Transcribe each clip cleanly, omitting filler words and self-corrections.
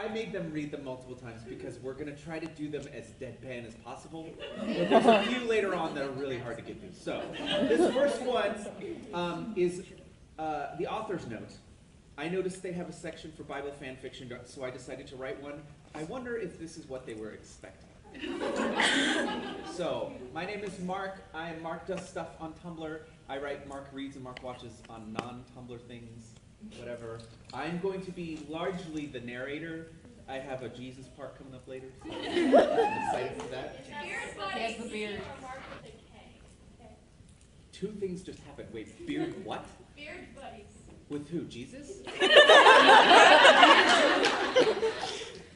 I made them read them multiple times because we're going to try to do them as deadpan as possible. But there's a few later on that are really hard to get through. So, this first one is the author's note. I noticed they have a section for Bible fan fiction, so I decided to write one. I wonder if this is what they were expecting. So, my name is Mark. I am Mark Does Stuff on Tumblr. I write Mark Reads and Mark Watches on non-Tumblr things, whatever. I'm going to be largely the narrator. I have a Jesus part coming up later, so I'm excited for that. Beard buddy. He has the beard. Two things just happened. Wait, beard what? Beard buddies. With who? Jesus?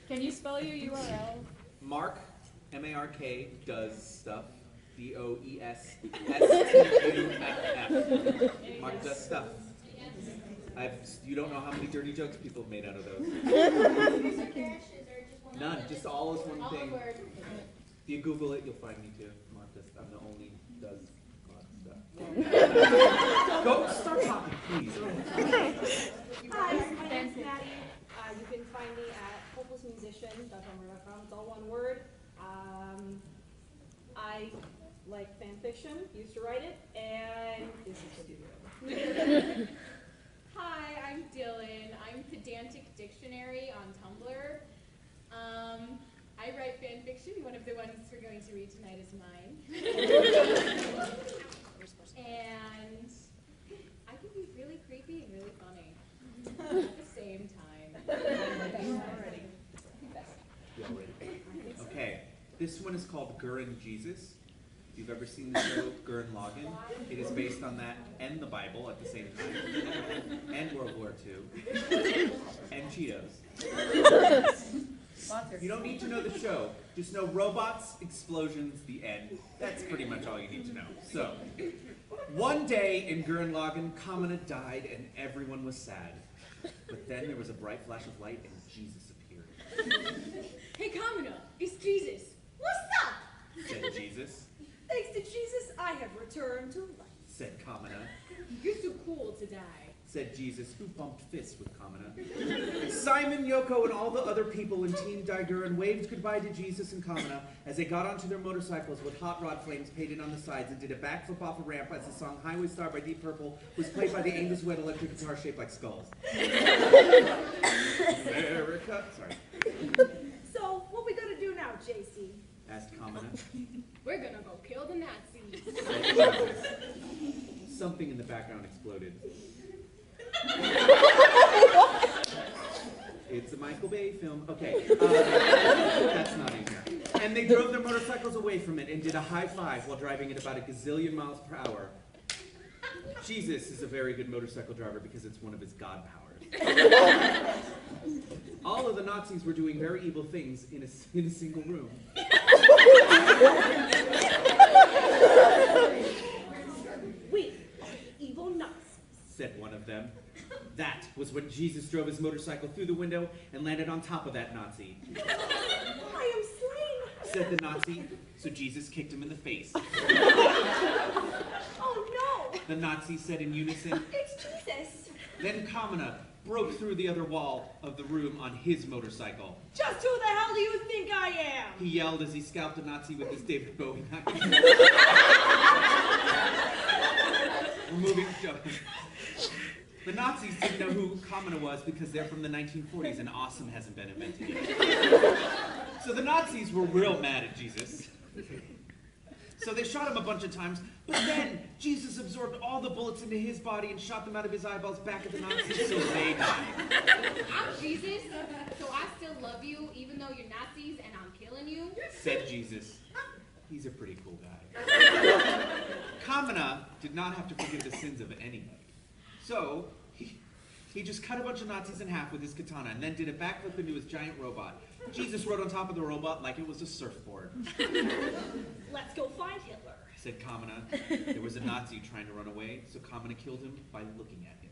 Can you spell your URL? Mark, M-A-R-K, does stuff. D-O-E-S-S-T-U-F-F. Mark does stuff. You don't know how many dirty jokes people have made out of those. None, just all is one thing. If you Google it, you'll find me too. Mark does stuff. I'm the only does stuff. Go, start talking, please. Hi, my name's Maddie. You can find me at hopelessmusician.tumblr.com. It's all one word. I like fan fiction, used to write it, and this is studio. Hi, I'm Dylan. I'm Pedantic Dictionary on Tumblr. I write fan fiction. One of the ones we're going to read tonight is mine. And I can be really creepy and really funny at the same time. Okay, this one is called Gurren Jesus. If you've ever seen the show Gurren Lagann, it is based on that and the Bible at the same time, and World War II, and Cheetos. You don't need to know the show. Just know robots, explosions, the end. That's pretty much all you need to know. So, one day in Gurren Lagann, Kamina died and everyone was sad. But then there was a bright flash of light and Jesus appeared. Hey, Kamina, it's Jesus. What's up? Said Jesus. Thanks to Jesus, I have returned to life. Said Kamina. You're too cool to die. Said Jesus, who bumped fists with Kamina. Simon, Yoko, and all the other people in Team Daiguren waved goodbye to Jesus and Kamina as they got onto their motorcycles with hot rod flames painted on the sides and did a backflip off a ramp as the song Highway Star by Deep Purple was played by the Angus Wet electric guitar shaped like skulls. America. Sorry. So, what we gonna do now, JC? Asked Kamina. We're gonna go kill the Nazis. Something in the background exploded. It's a Michael Bay film. Okay, that's not in here. And they drove their motorcycles away from it and did a high five while driving at about a gazillion miles per hour. Jesus is a very good motorcycle driver because it's one of his god powers. All of the Nazis were doing very evil things in a single room. We are evil Nazis, said one of them. That was when Jesus drove his motorcycle through the window and landed on top of that Nazi. I am slain, said the Nazi, so Jesus kicked him in the face. Oh no, The Nazi said in unison. it's Jesus. Then Kamina broke through the other wall of the room on his motorcycle. Just who the hell do you think I am? He yelled as he scalped a Nazi with his David Bowie knife. We're moving. The Nazis didn't know who Kamina was because they're from the 1940s and awesome hasn't been invented yet. So the Nazis were real mad at Jesus. So they shot him a bunch of times, but then Jesus absorbed all the bullets into his body and shot them out of his eyeballs back at the Nazis, so they died. I'm Jesus, so I still love you, even though you're Nazis and I'm killing you. Said Jesus. He's a pretty cool guy. Kamina did not have to forgive the sins of anybody. So, he just cut a bunch of Nazis in half with his katana and then did a backflip into his giant robot. Jesus rode on top of the robot like it was a surfboard. Let's go find Hitler, said Kamina. There was a Nazi trying to run away, so Kamina killed him by looking at him.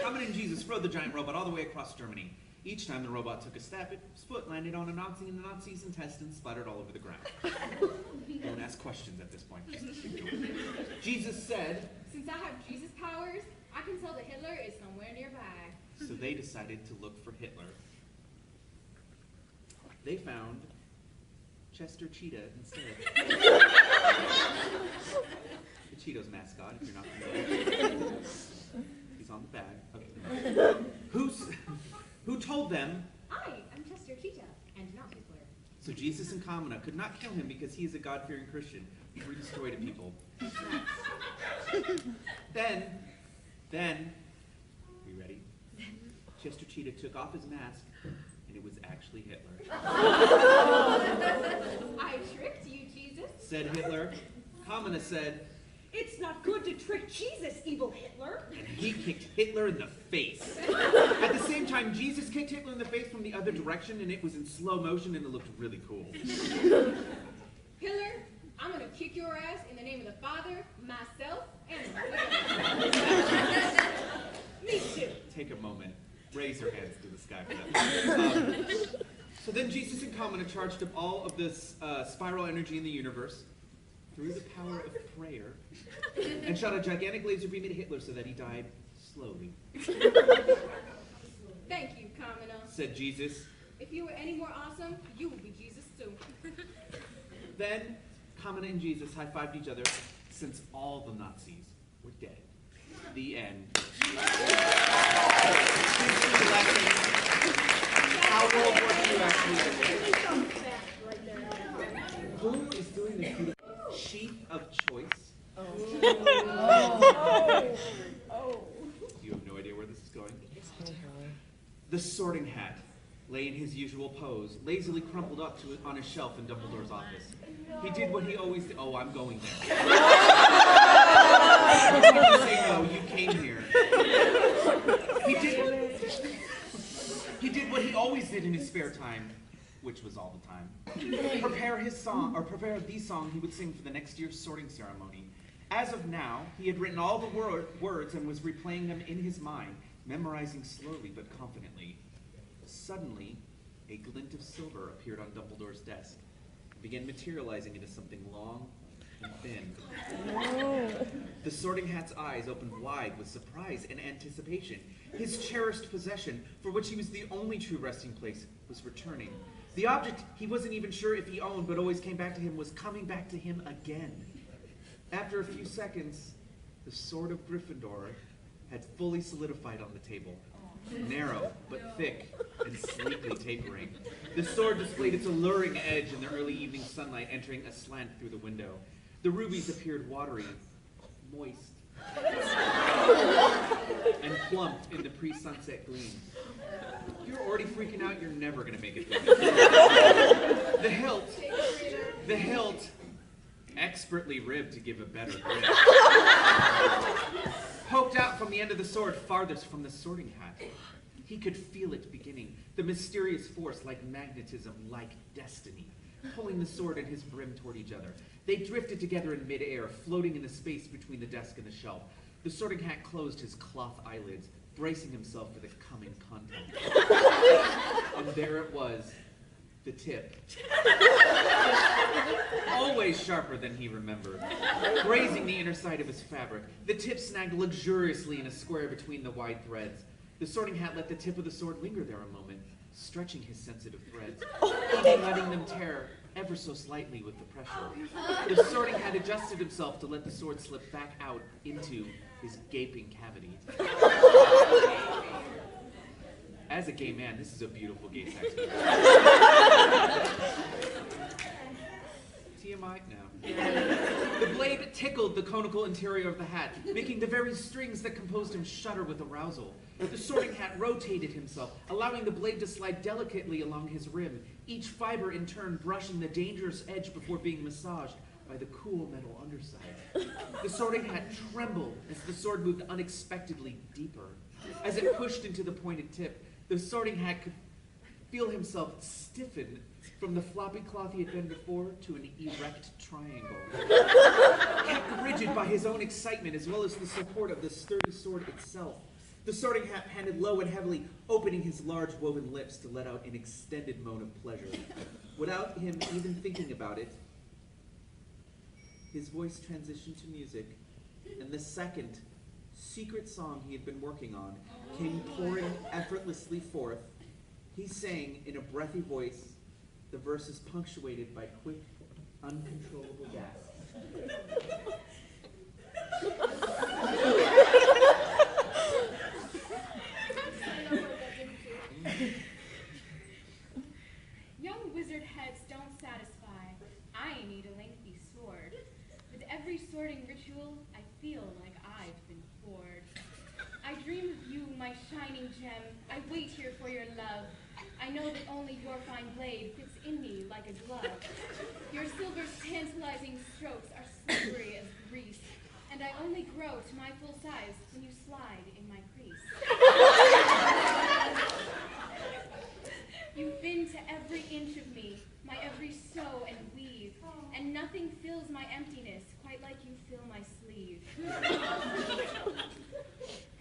Kamina and Jesus rode the giant robot all the way across Germany. Each time the robot took a step, its foot landed on a Nazi, and the Nazi's intestines splattered all over the ground. Don't ask questions at this point. Jesus said, Since I have Jesus powers, I can tell that Hitler is somewhere they decided to look for Hitler. They found Chester Cheetah instead. The Cheetos mascot, if you're not familiar. He's on the bag. Okay. Who told them? I am Chester Cheetah, and not Hitler. So Jesus and Kamina could not kill him because he is a God-fearing Christian who brings joy to people. Then, are you ready? Chester Cheetah took off his mask, and it was actually Hitler. I tricked you, Jesus. Said Hitler. Kamina said, It's not good to trick Jesus, evil Hitler. and he kicked Hitler in the face. At the same time, Jesus kicked Hitler in the face from the other direction, and it was in slow motion, and it looked really cool. Hitler, I'm gonna kick your ass in the name of the Father, myself, and the Holy Me too. Take a moment. Raise your hands to the sky for that. So then Jesus and Kamina charged up all of this spiral energy in the universe through the power of prayer and shot a gigantic laser beam at Hitler so that he died slowly. Thank you, Kamina. Said Jesus. If you were any more awesome, you would be Jesus too. Then Kamina and Jesus high-fived each other since all the Nazis were dead. The end. How World War II actually ended. Who is doing this beautiful sheath of choice? You have no idea where this is going? The Sorting Hat lay in his usual pose, lazily crumpled up on his shelf in Dumbledore's office. He did what he always did. Oh, I'm going there. You say no, you came here. He did what he always did in his spare time, which was all the time. Prepare the song he would sing for the next year's sorting ceremony. As of now, he had written all the words and was replaying them in his mind, memorizing slowly but confidently. Suddenly, a glint of silver appeared on Dumbledore's desk and began materializing into something long and thin. The Sorting Hat's eyes opened wide with surprise and anticipation. His cherished possession, for which he was the only true resting place, was returning. The object he wasn't even sure if he owned but always came back to him was coming back to him again. After a few seconds, the sword of Gryffindor had fully solidified on the table. Narrow, but thick, and sleekly tapering. The sword displayed its alluring edge in the early evening sunlight entering aslant through the window. The rubies appeared watery, moist, and plumped in the pre-sunset gleam. If you're already freaking out, you're never going to make it through. The hilt, expertly ribbed to give a better grip, poked out from the end of the sword farthest from the Sorting Hat. He could feel it beginning, the mysterious force like magnetism, like destiny, pulling the sword and his brim toward each other. They drifted together in midair, floating in the space between the desk and the shelf. The Sorting Hat closed his cloth eyelids, bracing himself for the coming content. And there it was, the tip. Always sharper than he remembered. Grazing the inner side of his fabric, the tip snagged luxuriously in a square between the wide threads. The Sorting Hat let the tip of the sword linger there a moment, stretching his sensitive threads, even letting them tear ever so slightly with the pressure. The Sorting Hat adjusted himself to let the sword slip back out into his gaping cavity. As a gay man, this is a beautiful gay sex movie. TMI? No. The blade tickled the conical interior of the hat, making the very strings that composed him shudder with arousal. The Sorting Hat rotated himself, allowing the blade to slide delicately along his rim, each fiber in turn brushing the dangerous edge before being massaged by the cool metal underside. The Sorting Hat trembled as the sword moved unexpectedly deeper. As it pushed into the pointed tip, the Sorting Hat could feel himself stiffen from the floppy cloth he had been before to an erect triangle. Kept rigid by his own excitement as well as the support of the sturdy sword itself. The Sorting Hat panted low and heavily, opening his large woven lips to let out an extended moan of pleasure. Without him even thinking about it, his voice transitioned to music, and the second secret song he had been working on came pouring effortlessly forth. He sang in a breathy voice, the verses punctuated by quick, uncontrollable gasps. Young wizard heads don't satisfy. I need a lengthy sword. With every sorting ritual, I feel like I've been bored. I dream of you, my shining gem. I wait here for your love. I know that only your fine blade fits in me like a glove. Your silver's tantalizing strokes are slippery as grease, and I only grow to my full size when you slide in my crease. You've been to every inch of me, my every sew and weave, and nothing fills my emptiness quite like you fill my sleeve.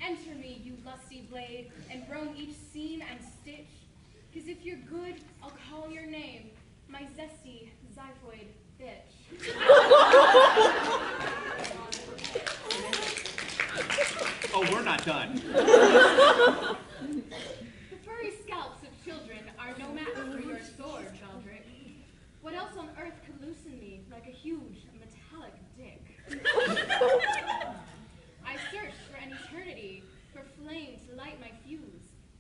Enter me, you lusty blade, and roam each seam and stitch, 'cause if you're good, I'll call your name, my zesty, xiphoid bitch. Oh, we're not done. The furry scalps of children are no match for your sword, Valdrick. What else on earth could loosen me like a huge, metallic dick? I searched for an eternity, for flame to light my fuse.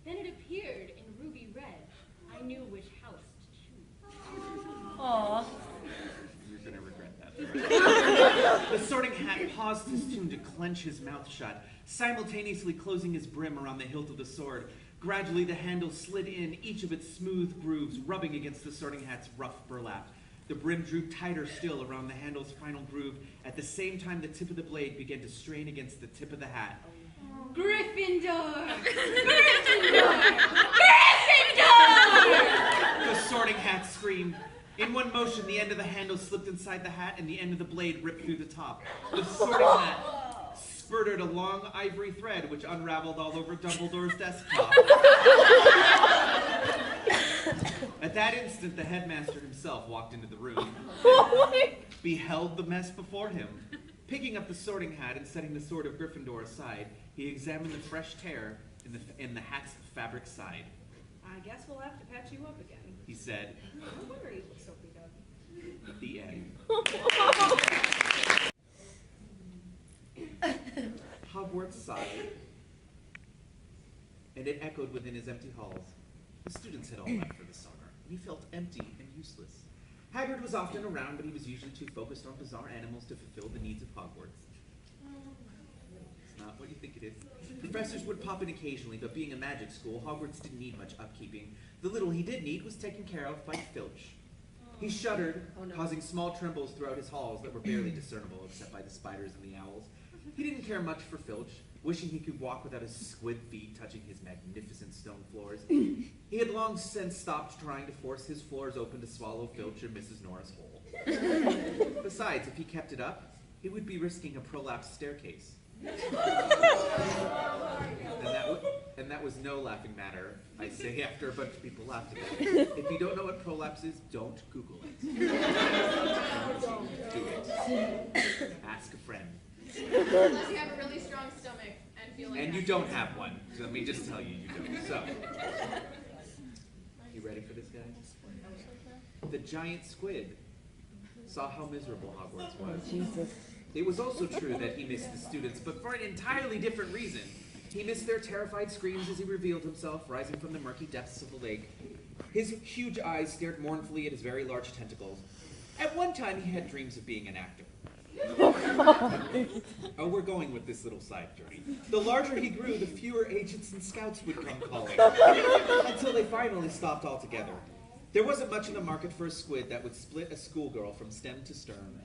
Then it appeared in ruby red. I knew which house to choose. Aw. You're gonna regret that. The Sorting Hat paused his tune to clench his mouth shut, simultaneously closing his brim around the hilt of the sword. Gradually, the handle slid in, each of its smooth grooves rubbing against the Sorting Hat's rough burlap. The brim drew tighter still around the handle's final groove. At the same time, the tip of the blade began to strain against the tip of the hat. Gryffindor! Gryffindor! Gryffindor! The Sorting Hat screamed. In one motion, the end of the handle slipped inside the hat, and the end of the blade ripped through the top. The Sorting Hat spurted a long ivory thread, which unraveled all over Dumbledore's desktop. At that instant, the headmaster himself walked into the room, beheld the mess before him. Picking up the Sorting Hat and setting the sword of Gryffindor aside, he examined the fresh tear in the hat's fabric side. I guess we'll have to patch you up again. He said, No wonder you look so beat up. the end. Hogwarts sighed, and it echoed within his empty halls. The students had all left for the summer, and he felt empty and useless. Hagrid was often around, but he was usually too focused on bizarre animals to fulfill the needs of Hogwarts. It's not what you think it is. Professors would pop in occasionally, but being a magic school, Hogwarts didn't need much upkeeping. The little he did need was taken care of by Filch. He shuddered, causing small trembles throughout his halls that were barely discernible except by the spiders and the owls. He didn't care much for Filch, wishing he could walk without his squid feet touching his magnificent stone floors. He had long since stopped trying to force his floors open to swallow Filch or Mrs. Norris whole. Besides, if he kept it up, he would be risking a prolapsed staircase. And that was no laughing matter, I say after a bunch of people laughed at it. If you don't know what prolapse is, don't Google it. Don't do it. Ask a friend. Unless you have a really strong stomach and feel like And you don't have one. So let me just tell you, you don't. So, you ready for this, guys? The giant squid saw how miserable Hogwarts was. Jesus. It was also true that he missed the students, but for an entirely different reason. He missed their terrified screams as he revealed himself, rising from the murky depths of the lake. His huge eyes stared mournfully at his very large tentacles. At one time, he had dreams of being an actor. Oh, we're going with this little side journey. The larger he grew, the fewer agents and scouts would come calling, until they finally stopped altogether. There wasn't much in the market for a squid that would split a schoolgirl from stem to stern.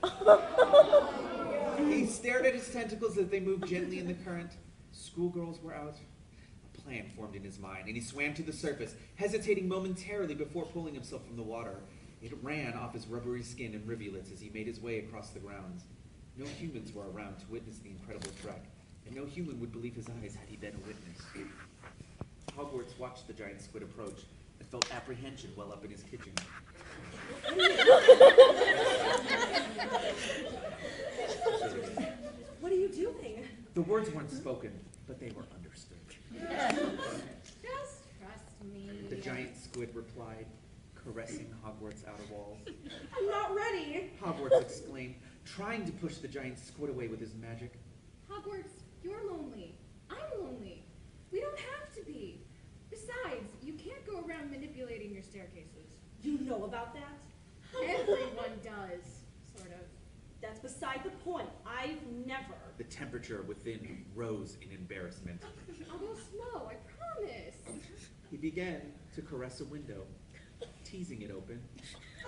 He stared at his tentacles as they moved gently in the current. Schoolgirls were out. A plan formed in his mind, and he swam to the surface, hesitating momentarily before pulling himself from the water. It ran off his rubbery skin in rivulets as he made his way across the grounds. No humans were around to witness the incredible trek, and no human would believe his eyes had he been a witness. Hogwarts watched the giant squid approach and felt apprehension well up in his kitchen. What are you doing? The words weren't spoken, but they were understood. Just trust me. The giant squid replied, caressing Hogwarts' outer walls. I'm not ready. Hogwarts exclaimed, trying to push the giant squid away with his magic. Hogwarts, you're lonely. I'm lonely. We don't have to be. Besides, you can't go around manipulating your staircases. You know about that? Everyone does, sort of. That's beside the point. I've never. The temperature within rose in embarrassment. I'll go slow, I promise. He began to caress a window, teasing it open.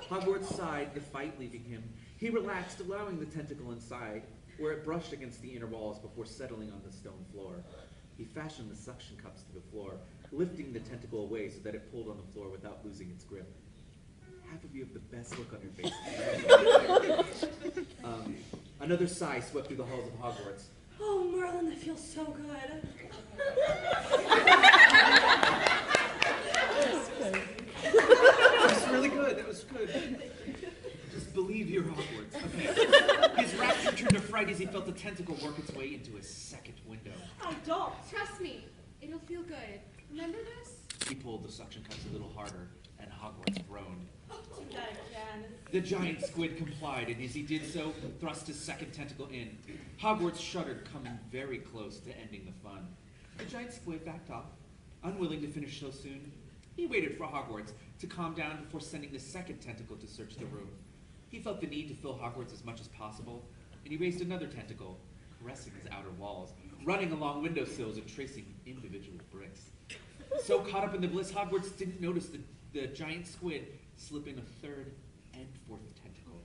Hogwarts sighed, the fight leaving him. He relaxed, allowing the tentacle inside, where it brushed against the inner walls before settling on the stone floor. He fashioned the suction cups to the floor, lifting the tentacle away so that it pulled on the floor without losing its grip. Half of you have the best look on your face. Another sigh swept through the halls of Hogwarts. Oh, Merlin, that feels so good. That was really good. That was good. Just believe you're Hogwarts. Okay. His rapture turned to fright as he felt the tentacle work its way into his second window. I don't. Trust me, it'll feel good. Remember this? He pulled the suction cups a little harder, and Hogwarts groaned. Do that again. The giant squid complied, and as he did so, thrust his second tentacle in. Hogwarts shuddered, coming very close to ending the fun. The giant squid backed off, unwilling to finish so soon. He waited for Hogwarts to calm down before sending the second tentacle to search the room. He felt the need to fill Hogwarts as much as possible, and he raised another tentacle, caressing his outer walls, running along windowsills and tracing individual bricks. So caught up in the bliss, Hogwarts didn't notice the giant squid slip in a third and fourth tentacle.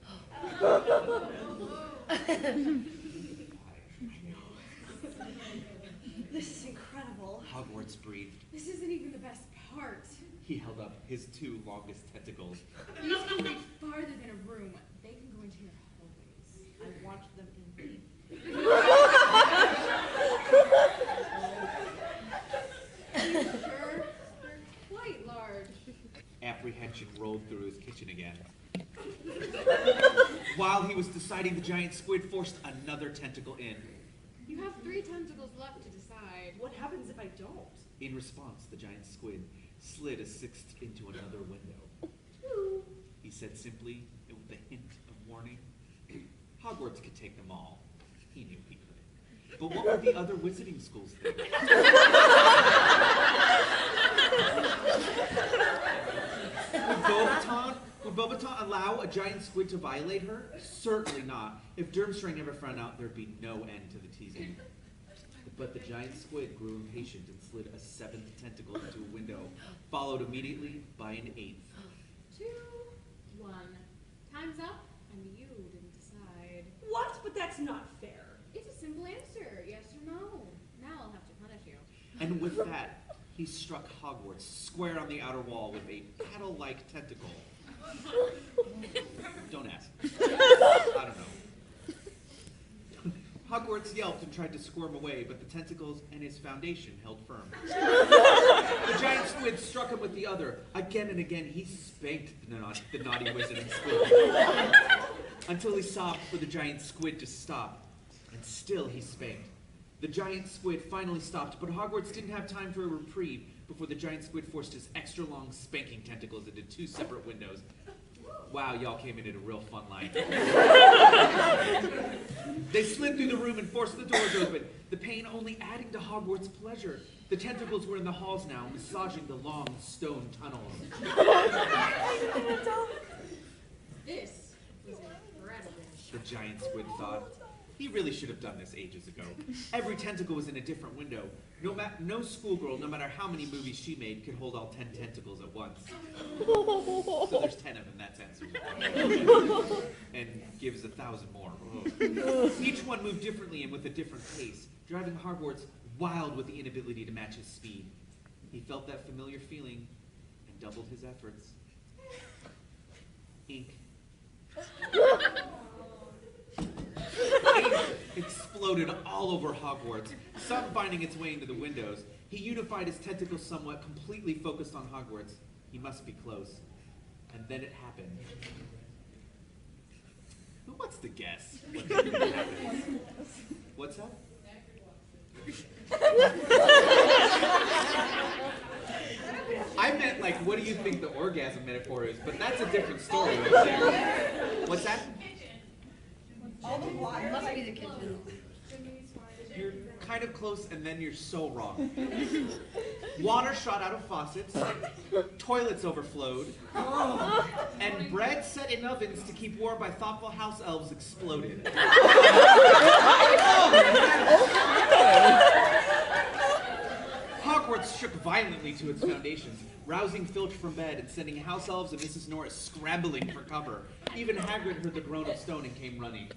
This is incredible. Hogwarts breathed. This isn't even the best part. He held up his two longest tentacles. These can reach farther than a room. They can go into your hallways. I want them in. Are you sure? They're quite large. Apprehension rolled through his kitchen again. While he was deciding, the giant squid forced another tentacle in. You have 3 tentacles left to decide. What happens if I don't? In response, the giant squid slid a sixth into another window. He said simply, and with a hint of warning, Hogwarts could take them all. He knew he could. But what would the other wizarding schools think? Would Beauxbaton allow a giant squid to violate her? Certainly not. If Durmstrang ever found out, there'd be no end to the teasing. But the giant squid grew impatient and slid a 7th tentacle into a window, followed immediately by an 8th. 2, 1. Time's up, and you didn't decide. What? But that's not fair. It's a simple answer, yes or no. Now I'll have to punish you. And with that, he struck Hogwarts square on the outer wall with a paddle-like tentacle. Don't ask. I don't know. Hogwarts yelped and tried to squirm away, but the tentacles and his foundation held firm. The giant squid struck him with the other. Again and again, he spanked the naughty wizarding squid until he sobbed for the giant squid to stop. And still he spanked. The giant squid finally stopped, but Hogwarts didn't have time for a reprieve before the giant squid forced his extra-long spanking tentacles into 2 separate windows. Wow, y'all came in at a real fun line. They slid through the room and forced the doors open, the pain only adding to Hogwarts' pleasure. The tentacles were in the halls now, massaging the long stone tunnels. This is incredible. The giant squid thought. He really should have done this ages ago. Every tentacle was in a different window. No schoolgirl, no matter how many movies she made, could hold all 10 tentacles at once. So there's 10 of them, that's answer. And gives 1,000 more. Each one moved differently and with a different pace, driving Hogwarts wild with the inability to match his speed. He felt that familiar feeling and doubled his efforts. Ink. Ink exploded all over Hogwarts, some finding its way into the windows. He unified his tentacles somewhat, completely focused on Hogwarts. He must be close. And then it happened. Who wants to guess? What's that? I meant, like, what do you think the orgasm metaphor is? But that's a different story right there. What's that? All the water. Must be the kitchen. You're kind of close, and then you're so wrong. Water shot out of faucets, toilets overflowed, and bread set in ovens to keep warm by thoughtful house elves exploded. Hogwarts shook violently to its foundations, rousing Filch from bed and sending house elves and Mrs. Norris scrambling for cover. Even Hagrid heard the groan of stone and came running.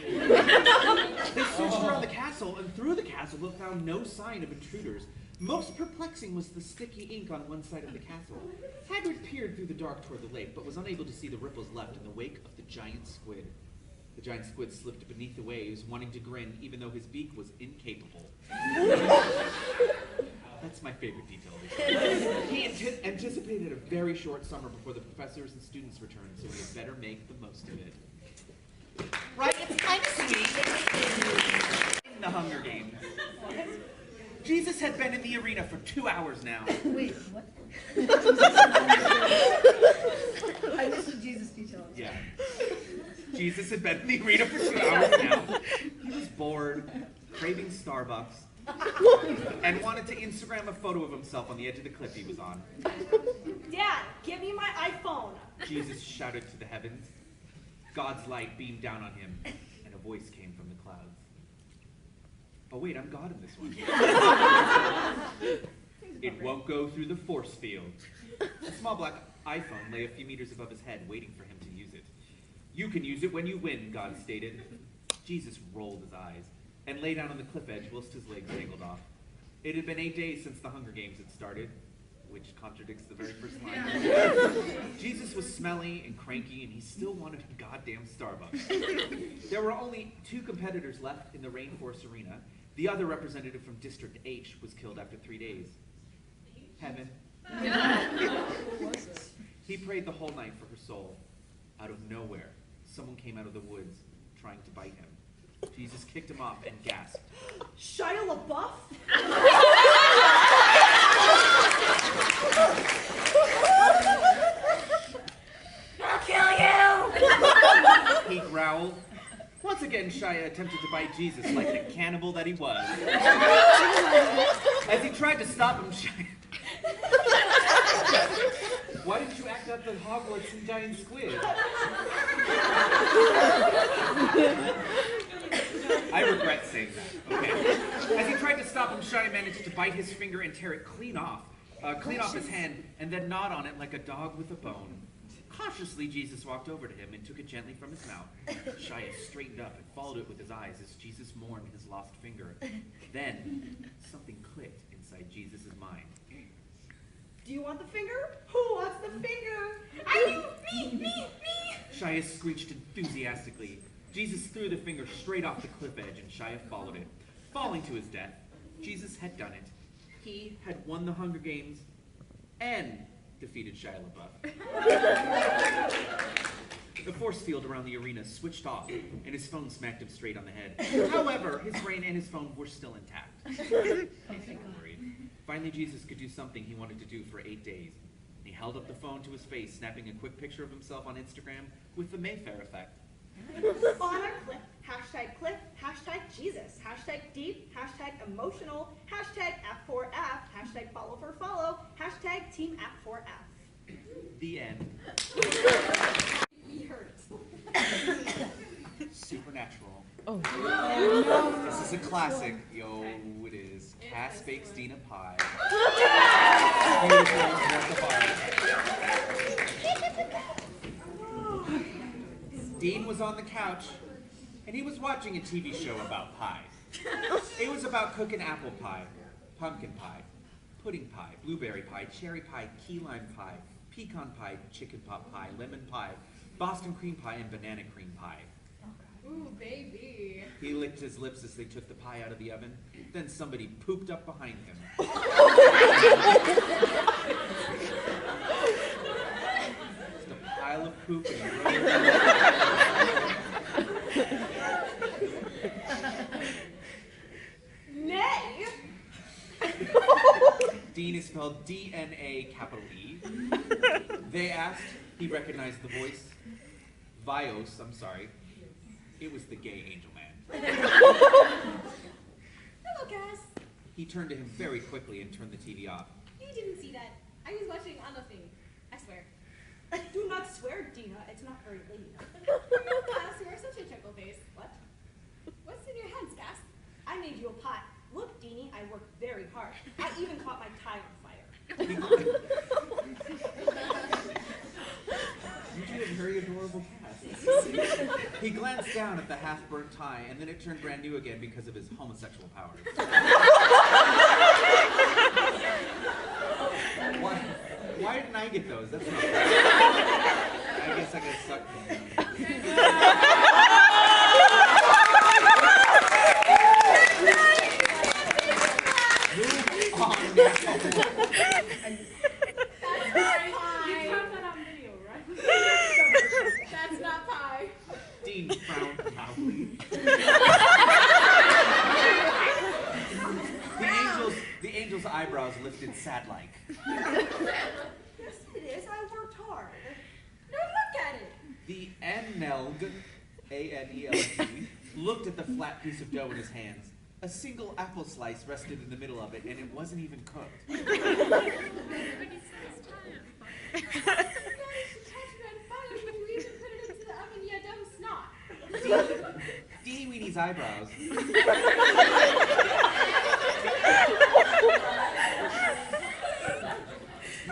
They searched around the castle and through the castle but found no sign of intruders. Most perplexing was the sticky ink on one side of the castle. Hagrid peered through the dark toward the lake, but was unable to see the ripples left in the wake of the giant squid. The giant squid slipped beneath the waves, wanting to grin, even though his beak was incapable. That's my favorite detail of this. He anticipated a very short summer before the professors and students returned, so he had better make the most of it. Right, it's kind of sweet. In the Hunger Games. Jesus had been in the arena for 2 hours now. Wait, what? I missed the Jesus detail. Yeah. Jesus had been in the arena for 2 hours now. He was bored, craving Starbucks, and wanted to Instagram a photo of himself on the edge of the cliff he was on. Dad, give me my iPhone. Jesus shouted to the heavens. God's light beamed down on him, and a voice came from the clouds. Oh wait, I'm God in this one. It won't go through the force field. A small black iPhone lay a few meters above his head, waiting for him to use it. You can use it when you win, God stated. Jesus rolled his eyes and lay down on the cliff edge whilst his legs dangled off. It had been 8 days since the Hunger Games had started, which contradicts the very first line. Jesus was smelly and cranky, and he still wanted a goddamn Starbucks. There were only 2 competitors left in the Rainforest Arena. The other representative from District H was killed after 3 days. Heaven. He prayed the whole night for her soul. Out of nowhere, someone came out of the woods trying to bite him. Jesus kicked him off and gasped. Shia LaBeouf? I'll kill you! He growled. Once again, Shia attempted to bite Jesus like the cannibal that he was. As he tried to stop him, Shia... Why didn't you act up the Hogwarts and giant squid? I regret saying that, okay? As he tried to stop him, Shia managed to bite his finger and tear it clean off his hand, and then gnawed on it like a dog with a bone. Cautiously, Jesus walked over to him and took it gently from his mouth. Shia straightened up and followed it with his eyes as Jesus mourned his lost finger. Then, something clicked inside Jesus' mind. Do you want the finger? Who wants the finger? I do! Me! Shia screeched enthusiastically. Jesus threw the finger straight off the cliff edge, and Shia followed it. Falling to his death, Jesus had done it. He had won the Hunger Games and defeated Shia LaBeouf. The force field around the arena switched off, and his phone smacked him straight on the head. However, his brain and his phone were still intact. Finally, Jesus could do something he wanted to do for 8 days. He held up the phone to his face, snapping a quick picture of himself on Instagram with the Mayfair effect. On a cliff, hashtag Jesus, hashtag deep, hashtag emotional, hashtag F4F, hashtag follow for follow, hashtag team F4F. The end. He hurts. Supernatural. Oh. This is a classic. Yo, it is. Cass bakes Dean a pie. Beautiful. Dean was on the couch, and he was watching a TV show about pie. It was about cooking apple pie, pumpkin pie, pudding pie, blueberry pie, cherry pie, key lime pie, pecan pie, chicken pot pie, lemon pie, Boston cream pie, and banana cream pie. Ooh, baby. He licked his lips as they took the pie out of the oven. Then somebody pooped up behind him. Just a pile of poop and he wrote it down. Nay! spelled DNA capital E. They asked, he recognized the voice. Vios, I'm sorry. It was the gay angel man. Hello, Cass. He turned to him very quickly and turned the TV off. You didn't see that. I was watching other thing. I swear. Do not swear, Dina. It's not very ladylike. Cass, you are such a chuckle face. What? What's in your hands, Cass? I made you a pot. Look, Deanie, I worked very hard. I even caught my tie on fire. You did a very adorable cast. He glanced down at the half-burnt tie, and then it turned brand new again because of his homosexual powers. Why didn't I get those? That's not fair. I guess I got sucked in. Move on now. You caught that on video, right? That's not pie. Dean frowned proudly. The angel's eyebrows lifted sad-like. Yes, it is. I worked hard. No, look at it. The Anelg, A-N-E-L-G, looked at the flat piece of dough in his hands. A single apple slice rested in the middle of it, and it wasn't even cooked. Dee Weenie's eyebrows. You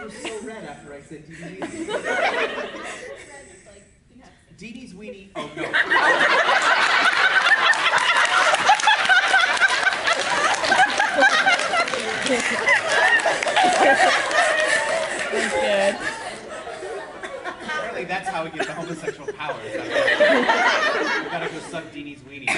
were so red after I said Dee Weenie's. Dee Dee's weenie. Oh no. That's good. Apparently that's how we get the homosexual powers. We gotta go suck Deanie's weenie.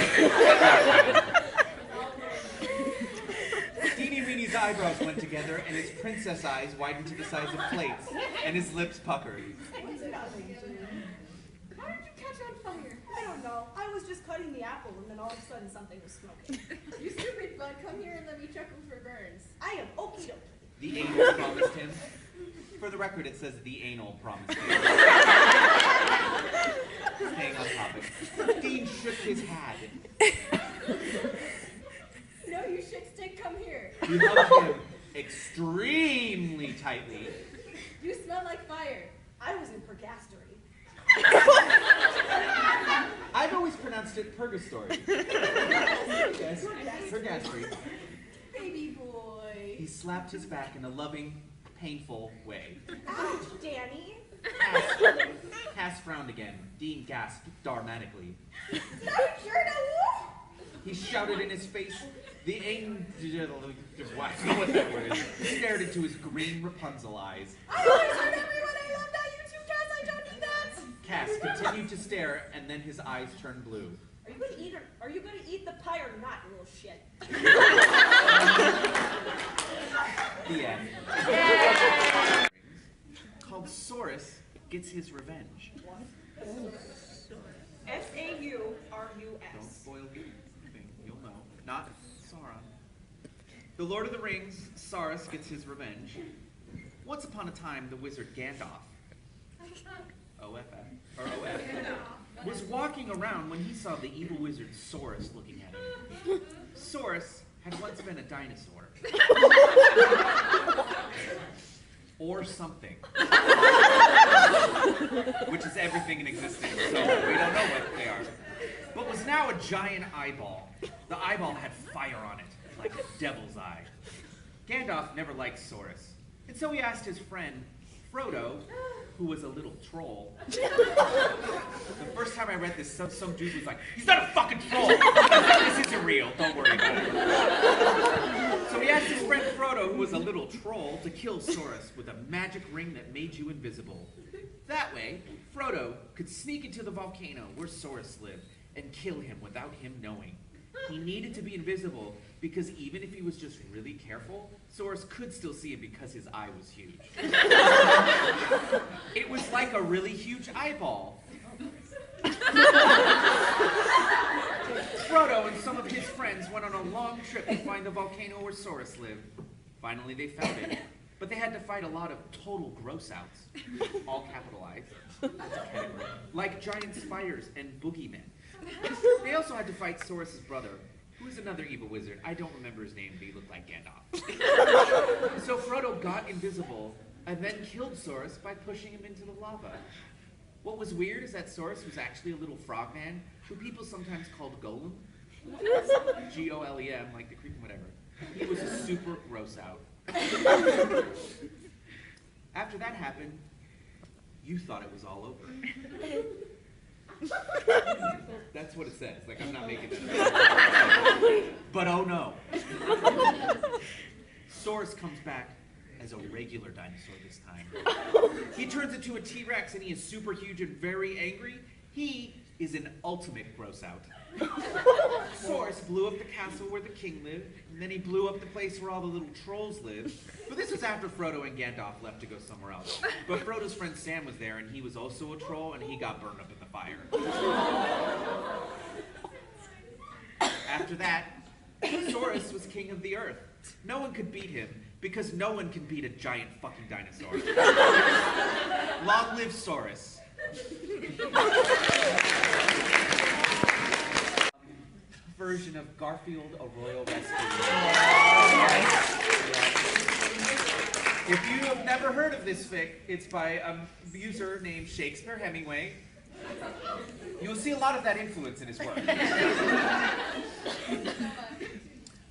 Deanie Weenie's eyebrows went together, and his princess eyes widened to the size of plates, and his lips puckered. How did you catch on fire? I don't know. I was just cutting the apple, and then all of a sudden something was smoking. You stupid bud, come here and let me chuckle for burns. I am okie dokie. The angel promised him. For the record, it says the anal promised him. Staying on topic. Dean shook his head. No, you shit stick, come here. He hugged him extremely tightly. You smell like fire. I was in purgatory. I've always pronounced it purgatory. Yes, purgatory. Baby boy. He slapped his back in a loving, painful way. Ouch, Danny. Cass frowned again. Dean gasped dramatically. No, journal. He shouted in his face. The angel, what that word is, stared into his green Rapunzel eyes. I always heard everyone I love that you too, Cass. I don't need that. Cass continued to stare, and then his eyes turned blue. Are you gonna eat the pie or not, you little shit? The end. Called Saurus Gets His Revenge. S-A-U-R-U-S. Don't spoil the thing, you'll know. Not Sauron. The Lord of the Rings, Saurus Gets His Revenge. Once upon a time, the wizard Gandalf, O-F-F, or O-F, was walking around when he saw the evil wizard Saurus looking at him. Saurus had once been a dinosaur. Or something. Which is everything in existence, so we don't know what they are. But was now a giant eyeball. The eyeball had fire on it, like a devil's eye. Gandalf never liked Saurus, and so he asked his friend, Frodo, who was a little troll. The first time I read this, some dude was like, he's not a fucking troll! This isn't real, don't worry about it. So he asked his friend Frodo, who was a little troll, to kill Saurus with a magic ring that made you invisible. That way, Frodo could sneak into the volcano where Saurus lived and kill him without him knowing. He needed to be invisible because even if he was just really careful, Saurus could still see him because his eye was huge. It was like a really huge eyeball. Frodo and some of his friends went on a long trip to find the volcano where Saurus lived. Finally, they found it. had to fight a lot of total gross-outs, all capitalized, that's a category, like giant spiders and boogeymen. They also had to fight Saurus's brother, who is another evil wizard. I don't remember his name, but he looked like Gandalf. So Frodo got invisible and then killed Saurus by pushing him into the lava. What was weird is that Saurus was actually a little frogman who people sometimes called Golem. G-O-L-E-M, like the creep and whatever. He was a super gross out. After that happened, you thought it was all over. That's what it says. Like, I'm not making that up. But oh no. Saurus comes back as a regular dinosaur this time. He turns into a T-Rex and he is super huge and very angry. He is an ultimate gross out. Saurus blew up the castle where the king lived, and then he blew up the place where all the little trolls lived. But this was after Frodo and Gandalf left to go somewhere else. But Frodo's friend Sam was there, and he was also a troll, and he got burned up in the fire. After that, Saurus was king of the earth. No one could beat him, because no one can beat a giant fucking dinosaur. Long live Saurus. Version of Garfield, a Royal Rescue. If you have never heard of this fic, it's by a user named Shakespeare Hemingway. You'll see a lot of that influence in his work.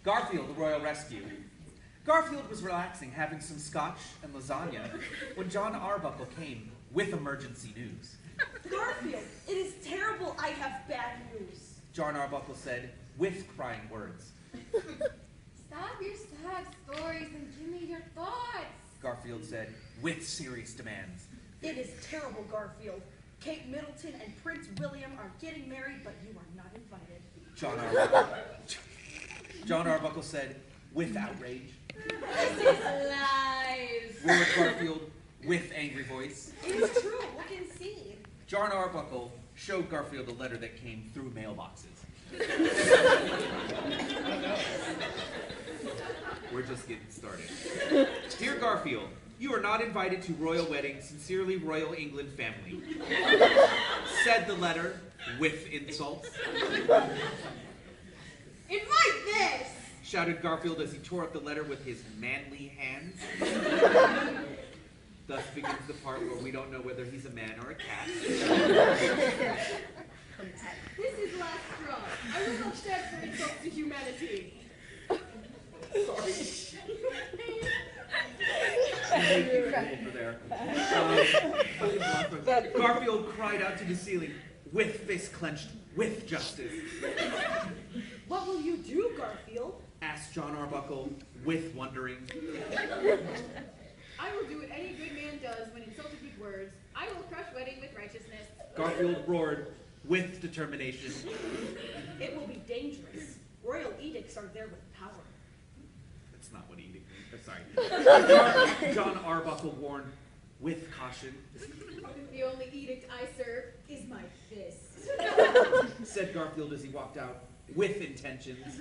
Garfield, the Royal Rescue. Garfield was relaxing, having some scotch and lasagna, when John Arbuckle came with emergency news. Garfield, it is terrible. I have bad news. John Arbuckle said, with crying words. Stop your sad stories and give me your thoughts. Garfield said, with serious demands. It is terrible, Garfield. Kate Middleton and Prince William are getting married, but you are not invited. John Arbuckle said, with outrage. This is lies. Roared Garfield, with angry voice. It is true. Look and see. John Arbuckle showed Garfield a letter that came through mailboxes. We're just getting started. Dear Garfield, you are not invited to royal wedding, sincerely Royal England family. Said the letter with insults. Invite this! Shouted Garfield as he tore up the letter with his manly hands. Thus begins the part where we don't know whether he's a man or a cat. This is last straw. I will not stand for insults to humanity. Sorry. Garfield cried out to the ceiling, with fist clenched, with justice. What will you do, Garfield? Asked John Arbuckle, with wondering. I will do what any good man does when insulted with words. I will crush wedding with righteousness. Garfield roared, with determination. It will be dangerous. Royal edicts are there with power. That's not what edict means. Sorry. John Arbuckle warned, with caution. The only edict I serve is my fist. Said Garfield as he walked out, with intentions.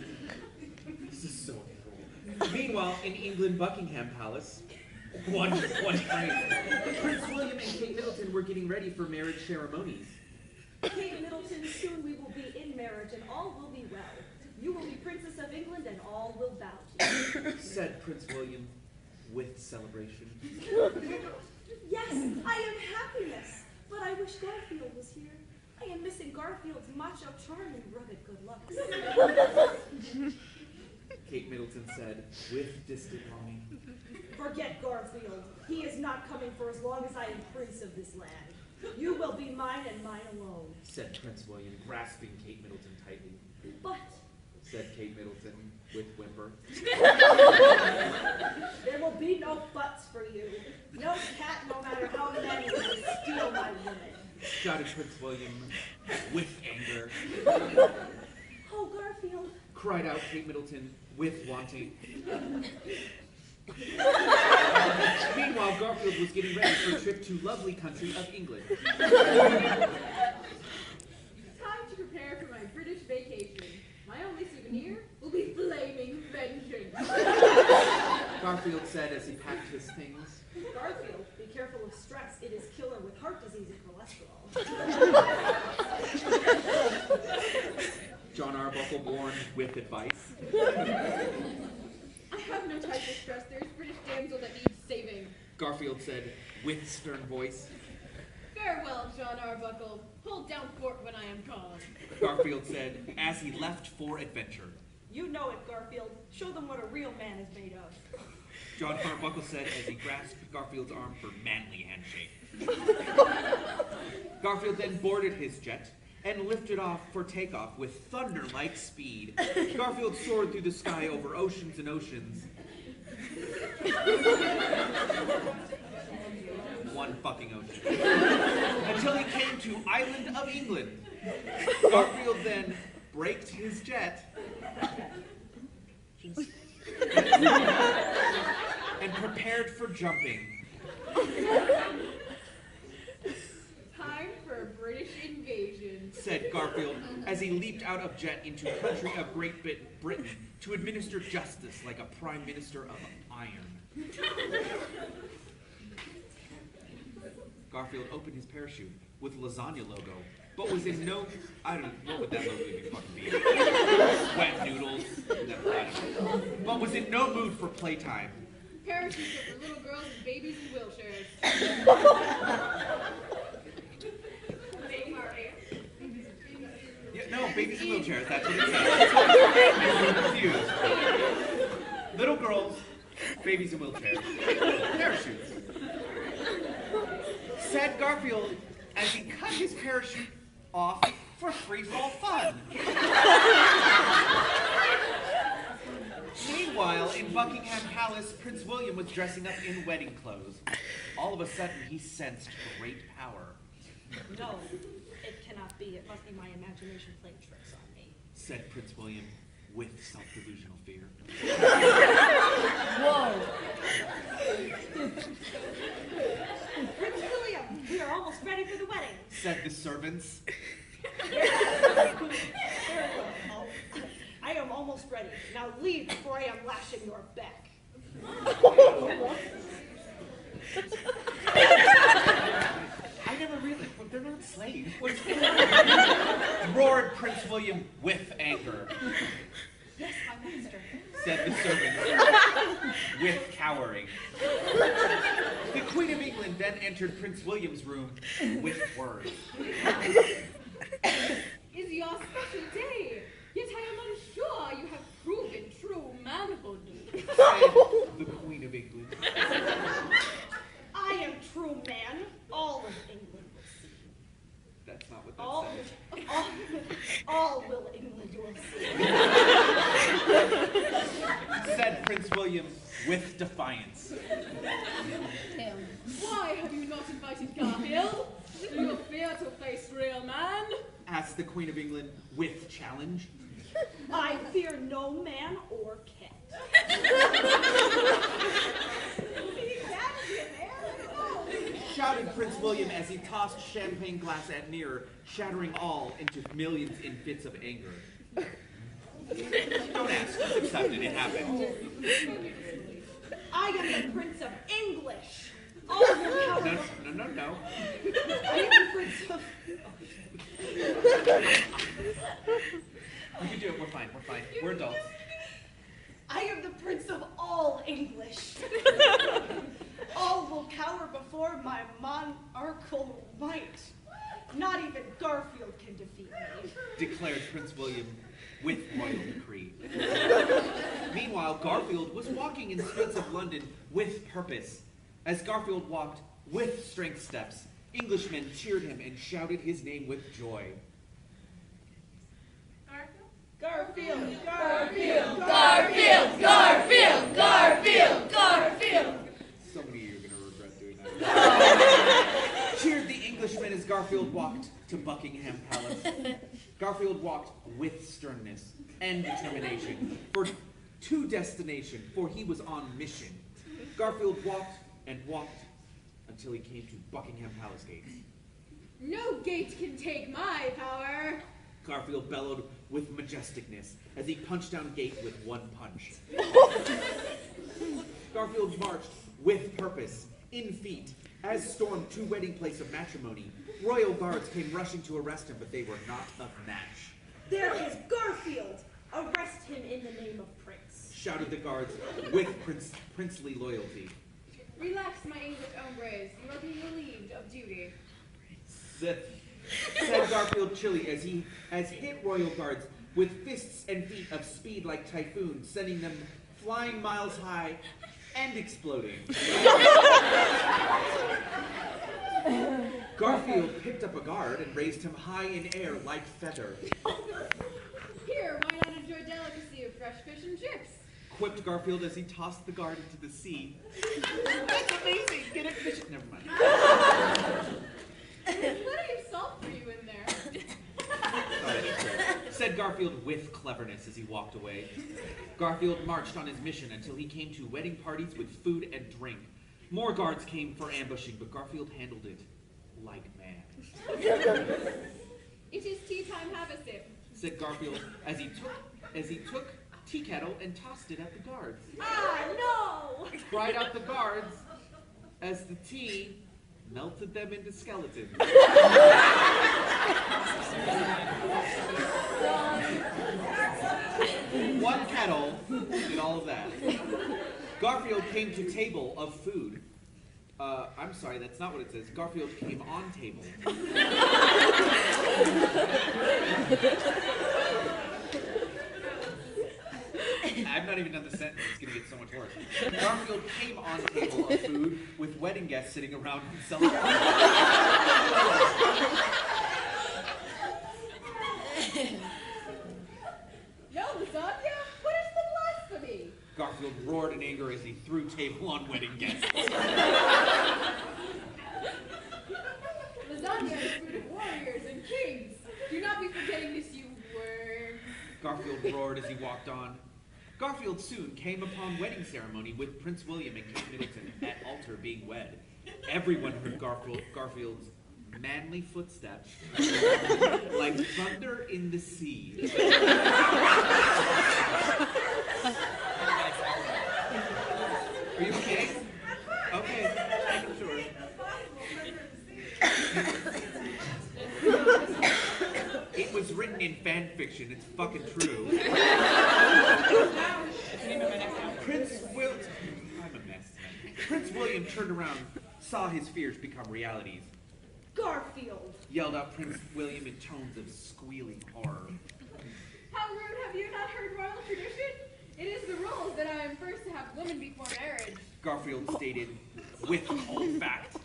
This is so cool. Meanwhile, in England, Buckingham Palace, one night, Prince William and Kate Middleton were getting ready for marriage ceremonies. Kate Middleton, soon we will be in marriage and all will be well. You will be Princess of England and all will bow to you. Said Prince William, with celebration. Yes, I am happiness, but I wish Garfield was here. I am missing Garfield's macho charm and rugged good looks. Kate Middleton said, with distant longing. Forget Garfield. He is not coming for as long as I am prince of this land. You will be mine and mine alone. Said Prince William, grasping Kate Middleton tightly. But Said Kate Middleton, with whimper. there will be no buts for you. No cat, no matter how many, will steal my woman. Shouted Prince William, with anger. Oh, Garfield. Cried out Kate Middleton, with wanting. Meanwhile, Garfield was getting ready for a trip to lovely country of England. Time to prepare for my British vacation. My only souvenir will be flaming vengeance. Garfield said as he packed his things. Garfield, be careful of stress. It is killer with heart disease and cholesterol. John Arbuckle warned with advice. I have no time for stress. There's British damsel that needs saving. Garfield said with stern voice. Farewell, John Arbuckle. Hold down fort when I am gone. Garfield said as he left for adventure. You know it, Garfield. Show them what a real man is made of. John Arbuckle said as he grasped Garfield's arm for manly handshake. Garfield then boarded his jet and lifted off for takeoff with thunder-like speed. Garfield soared through the sky over oceans and oceans. One fucking ocean. Until he came to Island of England. Garfield then braked his jet and prepared for jumping. Time for a British invasion, Said Garfield as he leaped out of jet into country of Great Britain to administer justice like a prime minister of iron. Garfield opened his parachute with lasagna logo, but was in no, I don't know, what would that logo even fucking be? Wet noodles, never had it. But was in no mood for playtime. Parachutes are for little girls and babies in wheelchairs. Yeah, no, babies in wheelchairs, that's what it says. You're confused. Little girls, babies in wheelchairs, parachutes. Said Garfield as he cut his parachute off for free-for-all fun. Meanwhile, in Buckingham Palace, Prince William was dressing up in wedding clothes. All of a sudden, he sensed great power. No, it cannot be. It must be my imagination playing tricks on me. Said Prince William with self-delusional fear. Whoa. Prince William, we are almost ready for the wedding. Said the servants. Very well. I am almost ready. Now leave before I am lashing your back. I never realized, they're not slaves. Roared Prince William with anger. Yes, my master. Said the servants with cowering. The Queen of England then entered Prince William's room with words. Is your special day, yet I am unsure you have proven true manhood. Said the Queen of England. I am true man. All of England will see. That's not what that All will England will see. said Prince William with defiance. Why have you not invited Garfield? Do you fear to face real man? Asked the Queen of England with challenge. I fear no man or cat. Shouted Prince William as he tossed champagne glass at mirror, shattering all into millions in fits of anger. Don't ask, just accept it, it happened. I am the Prince of English. All will cower. No. I am the Prince of... You can do it, we're fine. We're adults. I am the Prince of all English. All will cower before my monarchal might. Not even Garfield can defeat me. Declared Prince William with royal decree. Meanwhile, Garfield was walking in the streets of London with purpose. As Garfield walked with strength steps, Englishmen cheered him and shouted his name with joy. Garfield, Garfield, Garfield, Garfield, Garfield, Garfield. So many of you are going to regret doing that. Cheered the Englishmen as Garfield walked to Buckingham Palace. Garfield walked with sternness and determination to destination, for he was on mission. Garfield walked and walked until he came to Buckingham Palace gates. No gate can take my power. Garfield bellowed with majesticness as he punched down gate with one punch. Garfield marched with purpose, in feet, as stormed to wedding place of matrimony. Royal guards came rushing to arrest him, but they were not of match. There is Garfield! Arrest him in the name of Prince. Shouted the guards with princely loyalty. Relax, my English hombres. You are being relieved of duty. Said Garfield chilly as he hit royal guards with fists and feet of speed like typhoons, sending them flying miles high and exploding. Garfield picked up a guard and raised him high in air like feather. Here, why not enjoy delicacy of fresh fish and chips? Quipped Garfield as he tossed the guard into the sea. That's amazing! Get it, fish it. Never mind. There's plenty of salt for you in there. Said Garfield with cleverness as he walked away. Garfield marched on his mission until he came to wedding parties with food and drink. More guards came for ambushing, but Garfield handled it like man. It is tea time, have a sip. Said Garfield as he took tea kettle and tossed it at the guards. Ah, no! Cried out the guards as the tea melted them into skeletons. One kettle did all of that. Garfield came to table of food. I'm sorry, that's not what it says. Garfield came on table. I've not even done the sentence. It's going to get so much worse. Garfield came on table of food with wedding guests sitting around and celebrating. No, lasagna? What is the blasphemy? Garfield roared in anger as he threw table on wedding guests. Lasagna is food of warriors and kings. Do not be forgetting this, you worm. Garfield roared as he walked on. Garfield soon came upon wedding ceremony with Prince William and Kate Middleton at altar being wed. Everyone heard Garfield's manly footsteps like thunder in the sea. Are you okay? Okay, I'm sure. It was written in fan fiction. It's fucking true. Prince William turned around, saw his fears become realities. Garfield! Yelled out Prince William in tones of squealing horror. How rude, have you not heard royal tradition? It is the rule that I am first to have woman before marriage. Garfield stated with cold fact.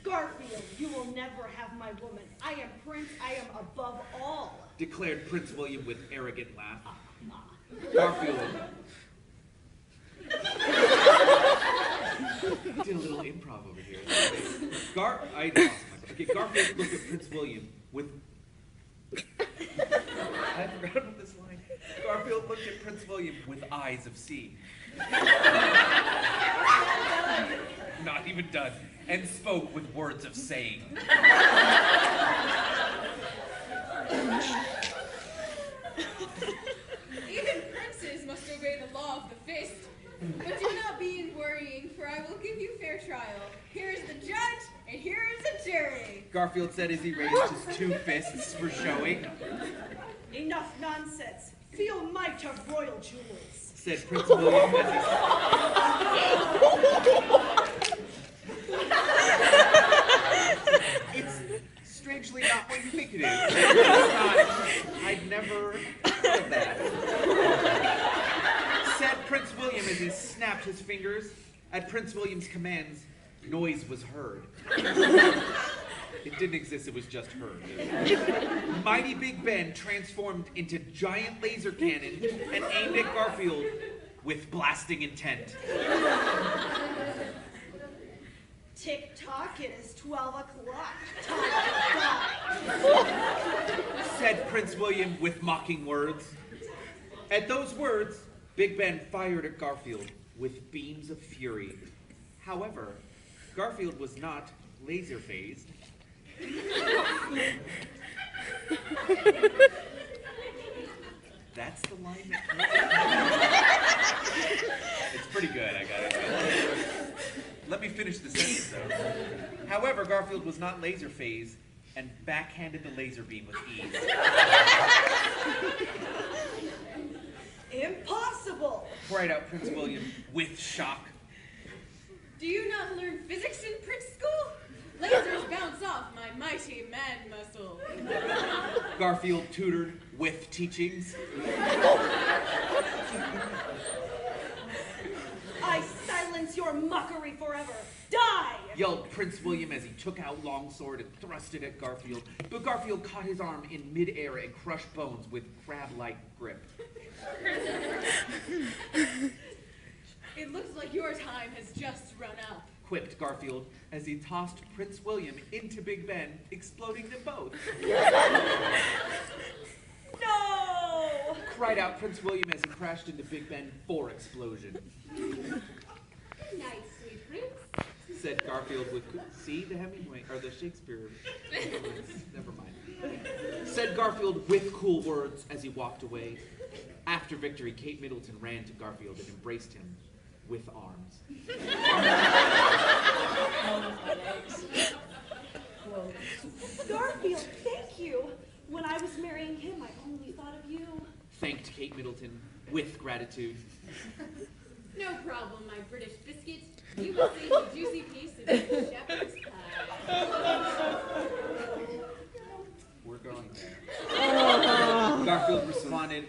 Garfield, you will never have my woman. I am Prince, I am above all. Declared Prince William with arrogant laugh. Garfield did a little improv over here. Garfield looked at Prince William with... I forgot about this line. Garfield looked at Prince William with eyes of sea. Not even done. And spoke with words of saying. Even princes must obey the law of the fist. But do not be in worrying, for I will give you fair trial. Here is the judge, and here is the jury. Garfield said as he raised his two fists for showing. Enough nonsense. Feel might of royal jewels. Said Prince William as he... It's strangely not what you think it is. I'd never heard of that. Said Prince William as he snapped his fingers. At Prince William's commands, noise was heard. It didn't exist, it was just heard. Mighty Big Ben transformed into giant laser cannon and aimed at Garfield with blasting intent. Tick-tock, it is 12 o'clock. Time to die. Said Prince William with mocking words. At those words, Big Ben fired at Garfield with beams of fury. However, Garfield was not laser-phased. That's the line that pretty good, I gotta say. Let me finish the sentence, though. However, Garfield was not laser phased and backhanded the laser beam with ease. Impossible! Cried out Prince William with shock. Do you not learn physics in Prince School? Lasers bounce off my mighty man muscle. Garfield tutored with teachings. I silence your mockery forever. Die! Yelled Prince William as he took out longsword and thrust it at Garfield. But Garfield caught his arm in midair and crushed bones with crab-like grip. It looks like your time has just run out. Quipped Garfield as he tossed Prince William into Big Ben, exploding them both. No! Cried out Prince William as he crashed into Big Ben for explosion. Good night, sweet prince. Said Garfield with, see the Hemingway, or the Shakespeare, never mind. Said Garfield with cool words as he walked away. After victory, Kate Middleton ran to Garfield and embraced him with arms. Garfield, thank you. When I was marrying him, I only thought of you. Thanked Kate Middleton with gratitude. No problem, my British biscuit. You will save a juicy piece of this shepherd's pie. We're going there. Garfield responded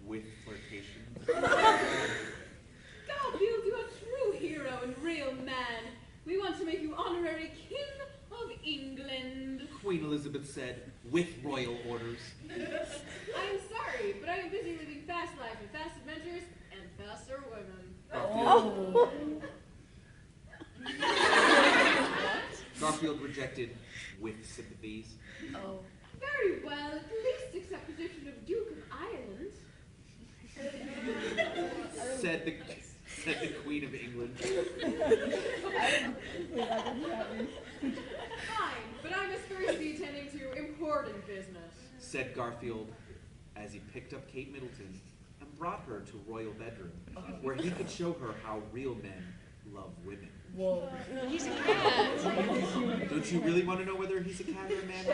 with flirtation. Garfield, you are a true hero and real man. We want to make you honorary King of England. Queen Elizabeth said with royal orders. I am sorry, but I am busy living fast life and fast adventures and faster women. Garfield rejected with sympathies. Oh. Very well, at least accept position of Duke of Ireland. Said the Queen of England. Fine, but I must first be attending to important business. Said Garfield as he picked up Kate Middleton and brought her to royal bedroom, where he could show her how real men love women. Whoa. He's a cat. Don't you really want to know whether he's a cat or a man?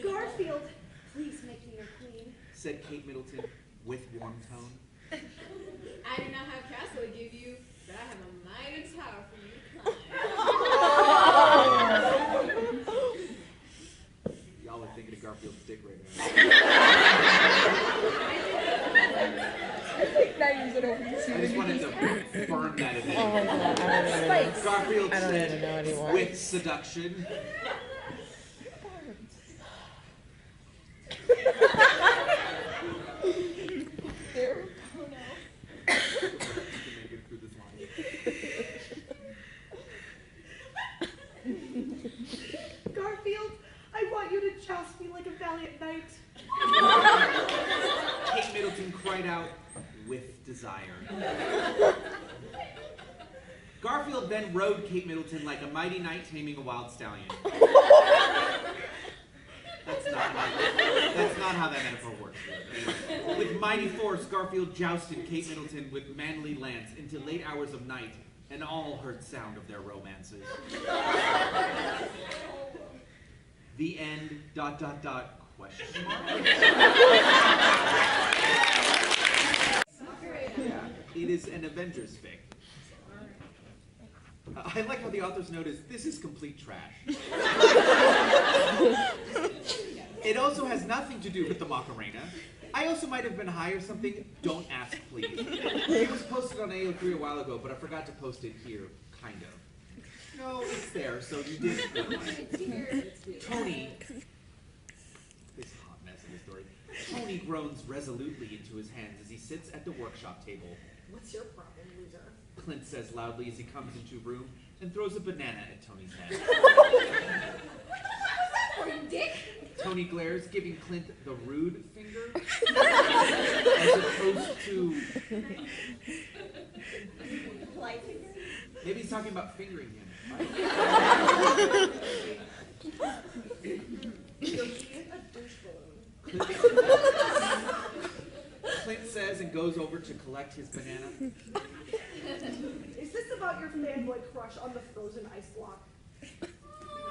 Garfield, please make me your queen. Said Kate Middleton with warm tone. I do not have castle to give you, but I have a mighty tower for you to climb. Y'all are thinking of Garfield's dick right now. I just wanted to burn that in there. Oh my god, I don't even know. Garfield I don't even know said anymore. with seduction. Garfield, I want you to joust me like a valiant knight. Kate Middleton cried out with desire. Garfield then rode Kate Middleton like a mighty knight taming a wild stallion. That's not how that metaphor works. With mighty force, Garfield jousted Kate Middleton with manly lance into late hours of night, and all heard sound of their romances. The end, ... question mark? It is an Avengers fic. I like how the author's note is, this is complete trash. It also has nothing to do with the Macarena. I also might have been high or something. Don't ask, please. It was posted on AO3 a while ago, but I forgot to post it here, kind of. No, it's there, so you did. Tony, this hot mess in the story. Tony groans resolutely into his hands as he sits at the workshop table. What's your problem, loser? Clint says loudly as he comes into a room and throws a banana at Tony's head. For you, Dick? Tony glares, giving Clint the rude finger, as opposed to... Maybe he's talking about fingering him. Clint says and goes over to collect his banana. Is this about your fanboy crush on the frozen ice block?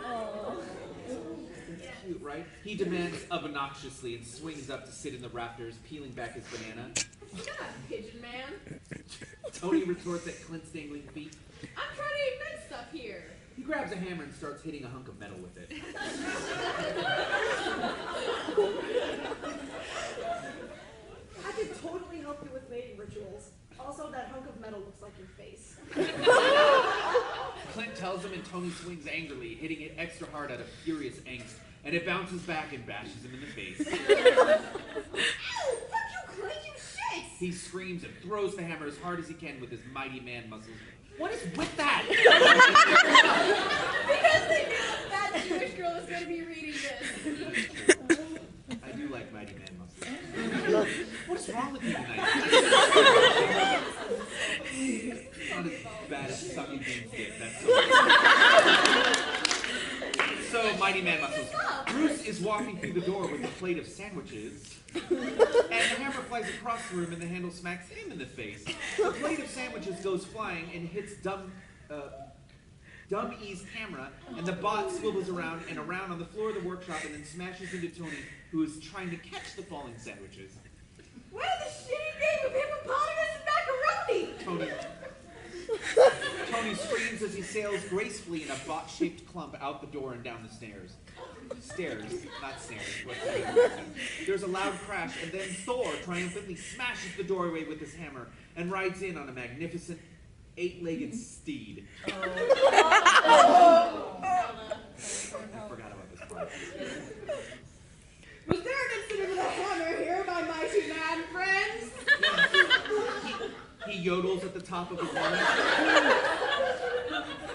Oh. It's cute, right? He demands obnoxiously and swings up to sit in the rafters, peeling back his banana. Shut up, pigeon man. Tony retorts at Clint's dangling feet. I'm trying to invent stuff here. He grabs a hammer and starts hitting a hunk of metal with it. I could totally help you with mating rituals. Also, that hunk of metal looks like your face. Clint tells him and Tony swings angrily, hitting it extra hard out of furious angst, and it bounces back and bashes him in the face. Ow! Fuck you, Clint, you shit! He screams and throws the hammer as hard as he can with his mighty man muscles. What is with that? Because they knew that Jewish girl was going to be reading this. I do like mighty man muscles. What's wrong with you tonight? It's not as bad as sucking beans dick. That's so mighty man muscles. Bruce is walking through the door with a plate of sandwiches. And the hammer flies across the room and the handle smacks him in the face. The plate of sandwiches goes flying and hits Dumb E's camera, and the bot swivels around and around on the floor of the workshop and then smashes into Tony, who is trying to catch the falling sandwiches. Where's the shitty game of hippopotamus and macaroni? Tony screams as he sails gracefully in a bot-shaped clump out the door and down the stairs. Stairs, not snares. There's a loud crash, and then Thor triumphantly smashes the doorway with his hammer and rides in on a magnificent 8-legged steed. I forgot about this part. Was there an incident with a hammer here, my mighty man friends? He yodels at the top of his lungs.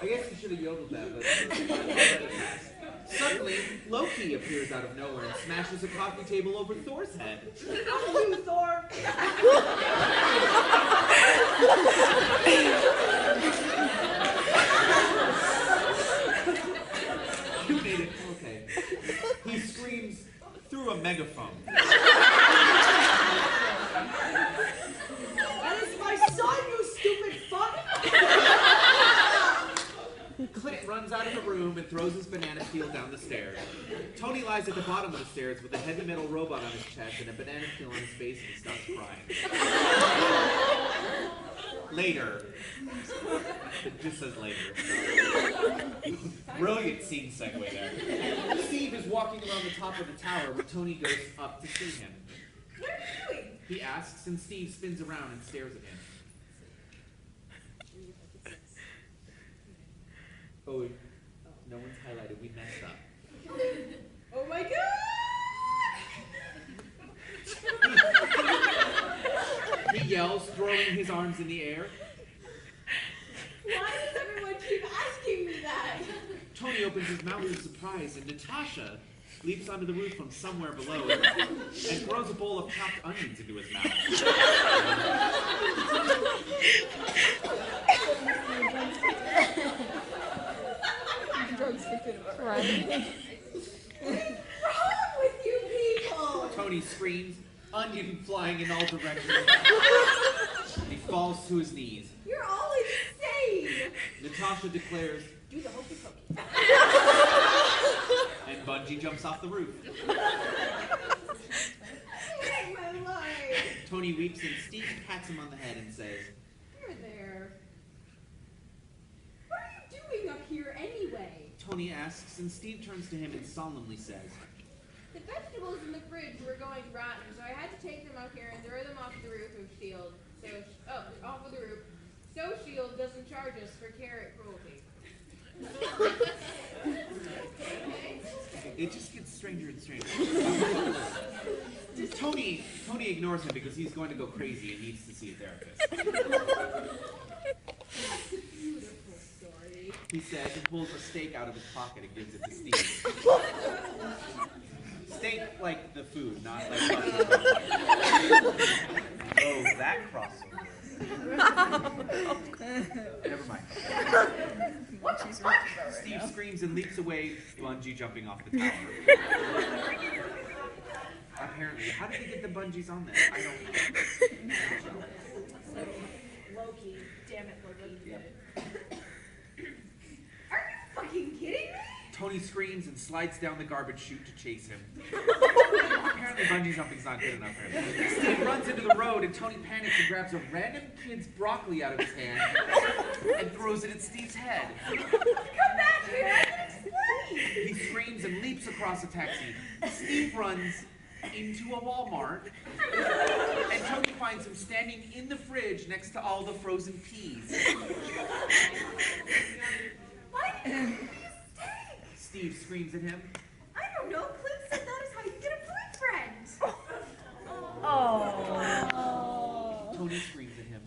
I guess he should have yodeled that, but suddenly, Loki appears out of nowhere and smashes a coffee table over Thor's head. You, Thor! You made it. Okay. He screams through a megaphone. That is my son, you stupid fuck! Clint runs out of the room and throws his banana peel down the stairs. Tony lies at the bottom of the stairs with a heavy metal robot on his chest and a banana peel on his face, and he stops crying. Later. It just says later. Brilliant scene segue there. Steve is walking around the top of the tower when Tony goes up to see him. What are you doing? He asks, and Steve spins around and stares at him. Oh, no one's highlighted. We messed up. Oh my god! He yells, throwing his arms in the air. Why does everyone keep asking me that? Tony opens his mouth in surprise, and Natasha leaps onto the roof from somewhere below and throws a bowl of chopped onions into his mouth. Right. What's wrong with you people? Tony screams, onion flying in all directions. He falls to his knees. You're all insane! Natasha declares, Do the hokey pokey. and Bungie jumps off the roof. Save my life! Tony weeps and Steve pats him on the head and says, Here there. What are you doing up here anyway? Tony asks, and Steve turns to him and solemnly says, The vegetables in the fridge were going rotten, so I had to take them up here and throw them off the roof of Shield. Off of the roof. So Shield doesn't charge us for carrot cruelty. It just gets stranger and stranger. Tony ignores him because he's going to go crazy and needs to see a therapist. That's a beautiful story. He says and pulls a steak out of his pocket and gives it to Steve. Steak like the food, not like oh, that crossover. Never mind. Steve screams and leaps away, Bungie jumping off the tower. apparently. How did they get the bungees on there? I don't know. Loki. Damn it, Loki. Are you fucking kidding me? Tony screams and slides down the garbage chute to chase him. Apparently bungee jumping's not good enough for him. Steve runs into the road and Tony panics and grabs a random kid's broccoli out of his hand and throws it at Steve's head. Come back here, I can explain. He screams and leaps across a taxi. Steve runs into a Walmart and Tony finds him standing in the fridge next to all the frozen peas. Why did you stay? Steve screams at him. I don't know. Clint said that is how you get a boyfriend. Tony screams at him.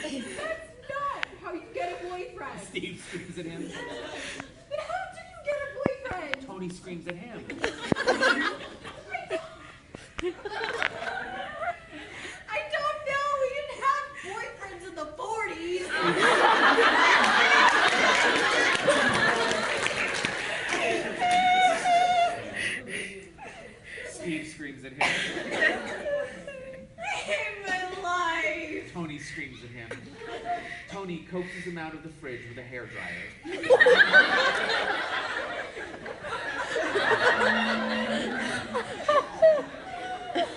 That's not how you get a boyfriend. Steve screams at him. Then how do you get a boyfriend? Tony screams at him. I don't know. We didn't have boyfriends in the 40s. Steve screams at him. I hate my life. Tony screams at him. Tony coaxes him out of the fridge with a hairdryer.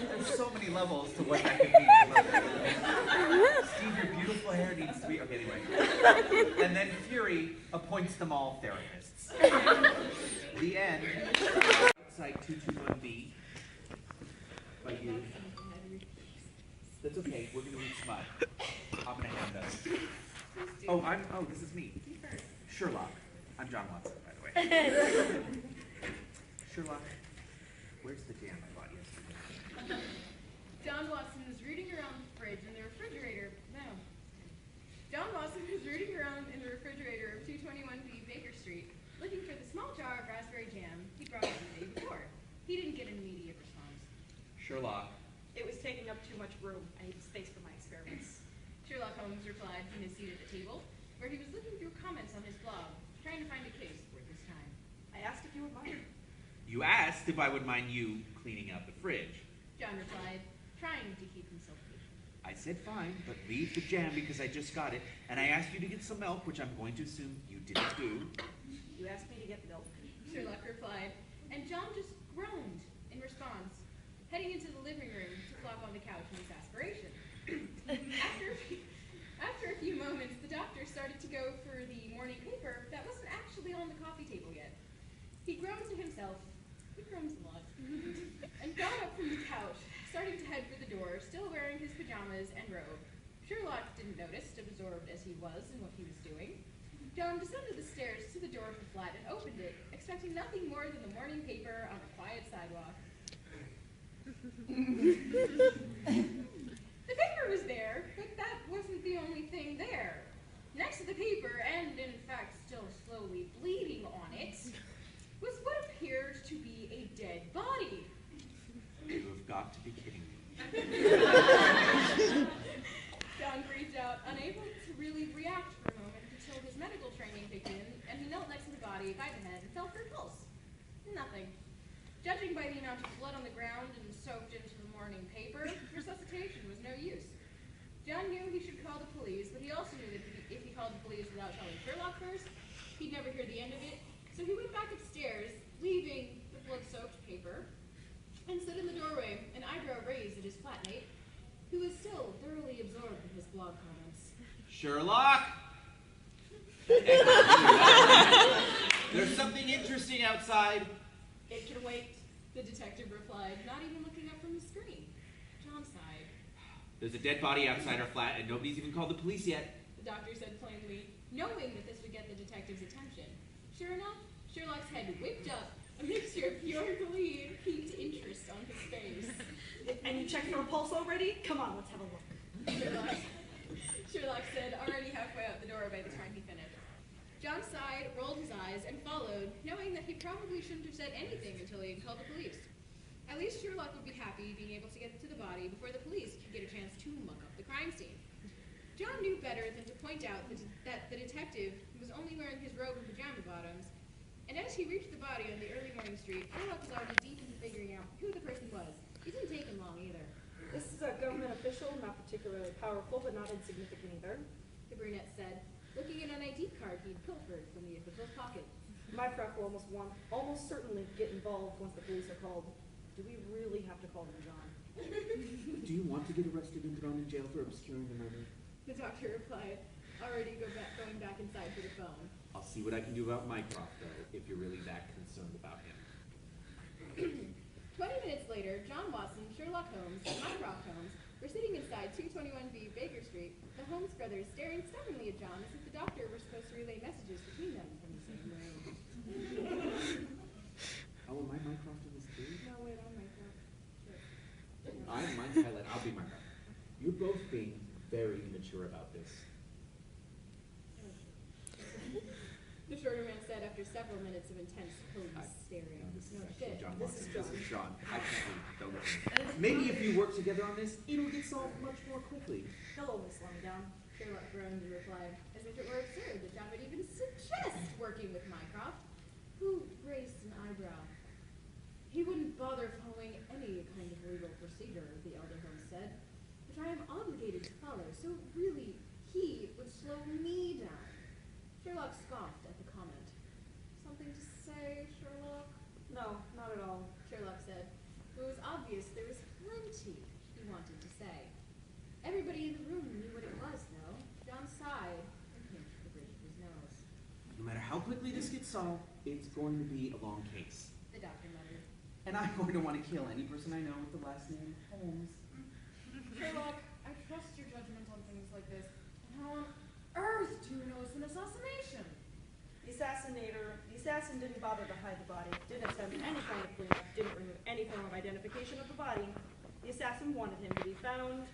There's so many levels to what that could mean. Steve, your beautiful hair needs to be... Okay, anyway. And then Fury appoints them all therapists. The end. Site 221B. By you. That's okay. We're going to read smut. I'm going to hand those. Oh, this is me. Sherlock. I'm John Watson, by the way. Sherlock, where's the jam I bought yesterday? John Watson was rooting around the fridge in the refrigerator. No. John Watson was rooting around in the refrigerator of 221B Baker Street, looking for the small jar of raspberry jam he brought in the day before. He didn't get an immediate response. Sherlock. It was taking up too much room. I need space for my experiments. Sherlock Holmes replied from his seat at the table, where he was looking through comments on his blog, trying to find a case worth his time. I asked if you would mind. You asked if I would mind you cleaning out the fridge. John replied, trying to keep himself patient. I said fine, but leave the jam because I just got it, and I asked you to get some milk, which I'm going to assume you didn't do. You asked me to get milk. Sherlock replied, and John just groaned in response, heading into the living room to flop on the couch in exasperation. After a few moments, the doctor started to go for the morning paper that wasn't actually on the coffee table yet. He groaned to himself. He groans a lot. And got up from the couch, starting to head for the door, still wearing his pajamas and robe. Sherlock didn't notice, absorbed as he was in what he was doing. John descended the stairs to the door of the flat and opened it, expecting nothing more than the morning paper on a quiet sidewalk. The paper was there, but that wasn't the only thing there. Next to the paper, and in fact still slowly bleeding on it, was what appeared to be a dead body. You have got to be kidding me. John breathed out, unable to really react for a moment until his medical training kicked in, and he knelt next to the body by the head and felt for a pulse. Nothing. Judging by the amount of blood on the ground and soaked into the morning paper, resuscitation was no use. John knew he should call the police, but he also knew that if he called the police without telling Sherlock first, he'd never hear the end of it. So he went back upstairs, leaving the blood-soaked paper, and stood in the doorway, an eyebrow raised at his flatmate, who was still thoroughly absorbed in his blog comments. Sherlock! There's something interesting outside. It can wait, the detective replied, not even looking up from the screen. John sighed. There's a dead body outside our flat, and nobody's even called the police yet. The doctor said plainly, knowing that this would get the detective's attention. Sure enough, Sherlock's head whipped up, a mixture of pure glee and piqued interest on his face. And you checked for a pulse already? Come on, let's have a look. Sherlock said, already halfway out the door by the time he finished. John sighed, rolled his eyes, and followed, knowing that he probably shouldn't have said anything until he had called the police. At least Sherlock would be happy being able to get to the body before the police could get a chance to muck up the crime scene. John knew better than to point out that the detective was only wearing his robe and pajama bottoms, and as he reached the body on the early morning street, Sherlock was already deep into figuring out who the person was, It didn't take him long either. This is a government official, not particularly powerful, but not insignificant either. The brunette said, looking at an ID card he'd pilfered from the official's pocket. Mycroft will almost certainly get involved once the police are called. Do we really have to call them John? Do you want to get arrested and thrown in jail for obscuring the murder? The doctor replied, already going back inside for the phone. I'll see what I can do about Mycroft, though, if you're really that concerned about him. 20 minutes later, John Watson, Sherlock Holmes, and Mycroft Holmes were sitting inside 221B Baker Street, the Holmes brothers staring stubbornly at John as if the doctor were supposed to relay messages between them from the same room. Oh, am I Mycroft in this too? No, wait, I'm Mycroft. Sure. Mine's highlight. I'll be Mycroft. You're both being very immature about this. The shorter man said after several minutes of intense police staring. No, this is No actually shit. John This Watson. is This John. is John. I can't read. Don't look at me. Maybe if you work together on this, it'll get solved much more quickly. He'll always slow me down. Sherlock groaned and replied, as if it were absurd that John would even suggest working with Mycroft, who raised an eyebrow. He wouldn't bother following any kind of legal procedure, the elder Holmes said, which I am obligated to follow, so really he would slow me down. Sherlock scoffed at the comment. Something to say, Sherlock? No, not at all. Sherlock said. It was obvious there was plenty he wanted to say. Everybody in the room knew what it was, though. John sighed and pinched the bridge of his nose. No matter how quickly this gets solved, it's going to be a long case. The doctor muttered. And I'm going to want to kill any person I know with the last name Holmes. Sherlock, I trust your judgment on things like this. How on earth do you know it's an assassination? The assassin didn't bother to hide the body, didn't attempt any kind of cleanup, didn't remove any form of identification of the body. The assassin wanted him to be found,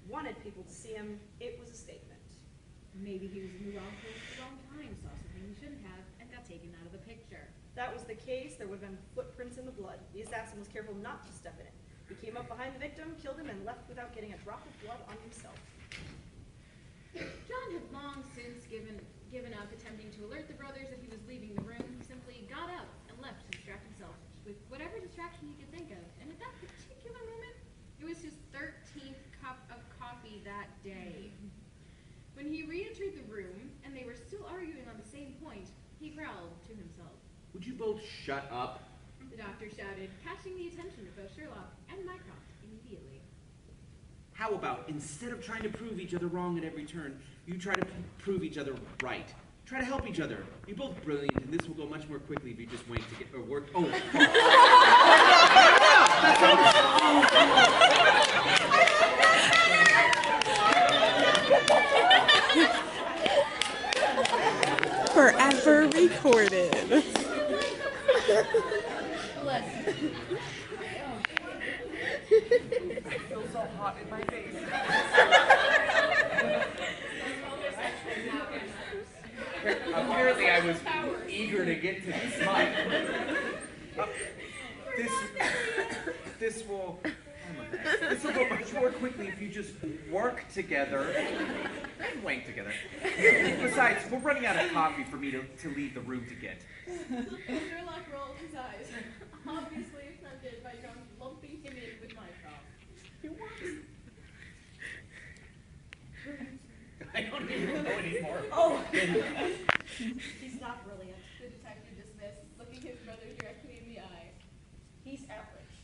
wanted people to see him. It was a statement. Maybe he was in the wrong place at the wrong time, saw something he shouldn't have, and got taken out of the picture. That was the case, there would have been footprints in the blood. The assassin was careful not to step in it. He came up behind the victim, killed him, and left without getting a drop of blood on himself. John had long since given up attempting to alert the brothers that he was leaving the room. He simply got up and left to distract himself with whatever distraction he could think of. And at that particular moment, it was his 13th cup of coffee that day. When he re-entered the room, and they were still arguing on the same point, he growled to himself. Would you both shut up? The doctor shouted, catching the attention of both Sherlock and Mycroft immediately. How about, instead of trying to prove each other wrong at every turn, you try to prove each other right? Try to help each other. You're both brilliant, and this will go much more quickly if you just wait to get or work. Oh, Forever recorded. I feel so hot in my face. Apparently I was eager to get to the smut. This will go much more quickly if you just work together and wank together. Besides, we're running out of coffee for me to leave the room to get. Sherlock rolled his eyes, obviously offended by John lumping him in with Mycroft. I don't even know anymore. Oh! He's not brilliant. The detective dismissed, looking his brother directly in the eye. He's average,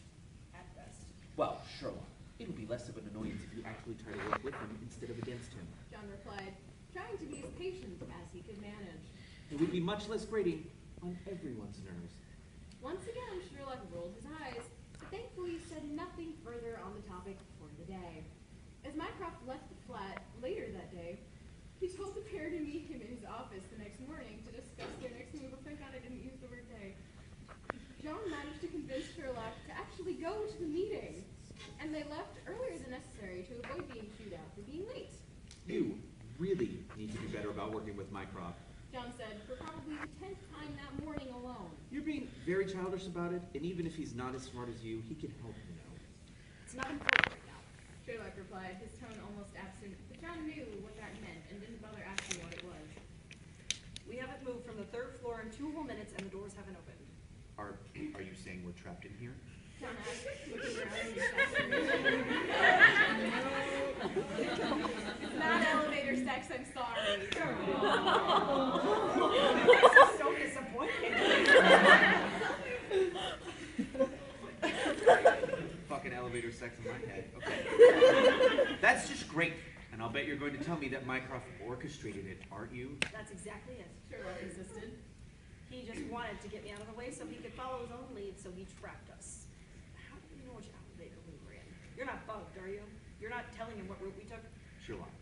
at best. Well, Sherlock, it'll be less of an annoyance if you actually try to work with him instead of against him. John replied, trying to be as patient as he could manage. It would be much less grating on everyone's nerves. Once again, Sherlock rolled his eyes, but thankfully said nothing further on the topic for the day. As Mycroft left the flat later that day, he told the pair to meet him in his office the next morning to discuss their next move. Oh, thank God I didn't use the word day. John managed to convince Sherlock to actually go to the meeting, and they left earlier than necessary to avoid being chewed out for being late. You really need to be better about working with Mycroft. John said, for probably the 10th time that morning alone. You're being very childish about it, and even if he's not as smart as you, he can help you know. It's not important right now. Sherlock replied, his tone almost absent, but John knew what that meant and didn't bother asking what it was. We haven't moved from the 3rd floor in 2 whole minutes and the doors haven't opened. Are you saying we're trapped in here? John asked, looking around in exasperation. It's not elevator sex, I'm sorry. This is so disappointing. Fucking elevator sex in my head. Okay. That's just great. And I'll bet you're going to tell me that Mycroft orchestrated it, aren't you? That's exactly it. Sherlock insisted. He just wanted to get me out of the way so he could follow his own lead, so he trapped us. How do you know which elevator we were in? You're not bugged, are you? You're not telling him what route we took? Sherlock,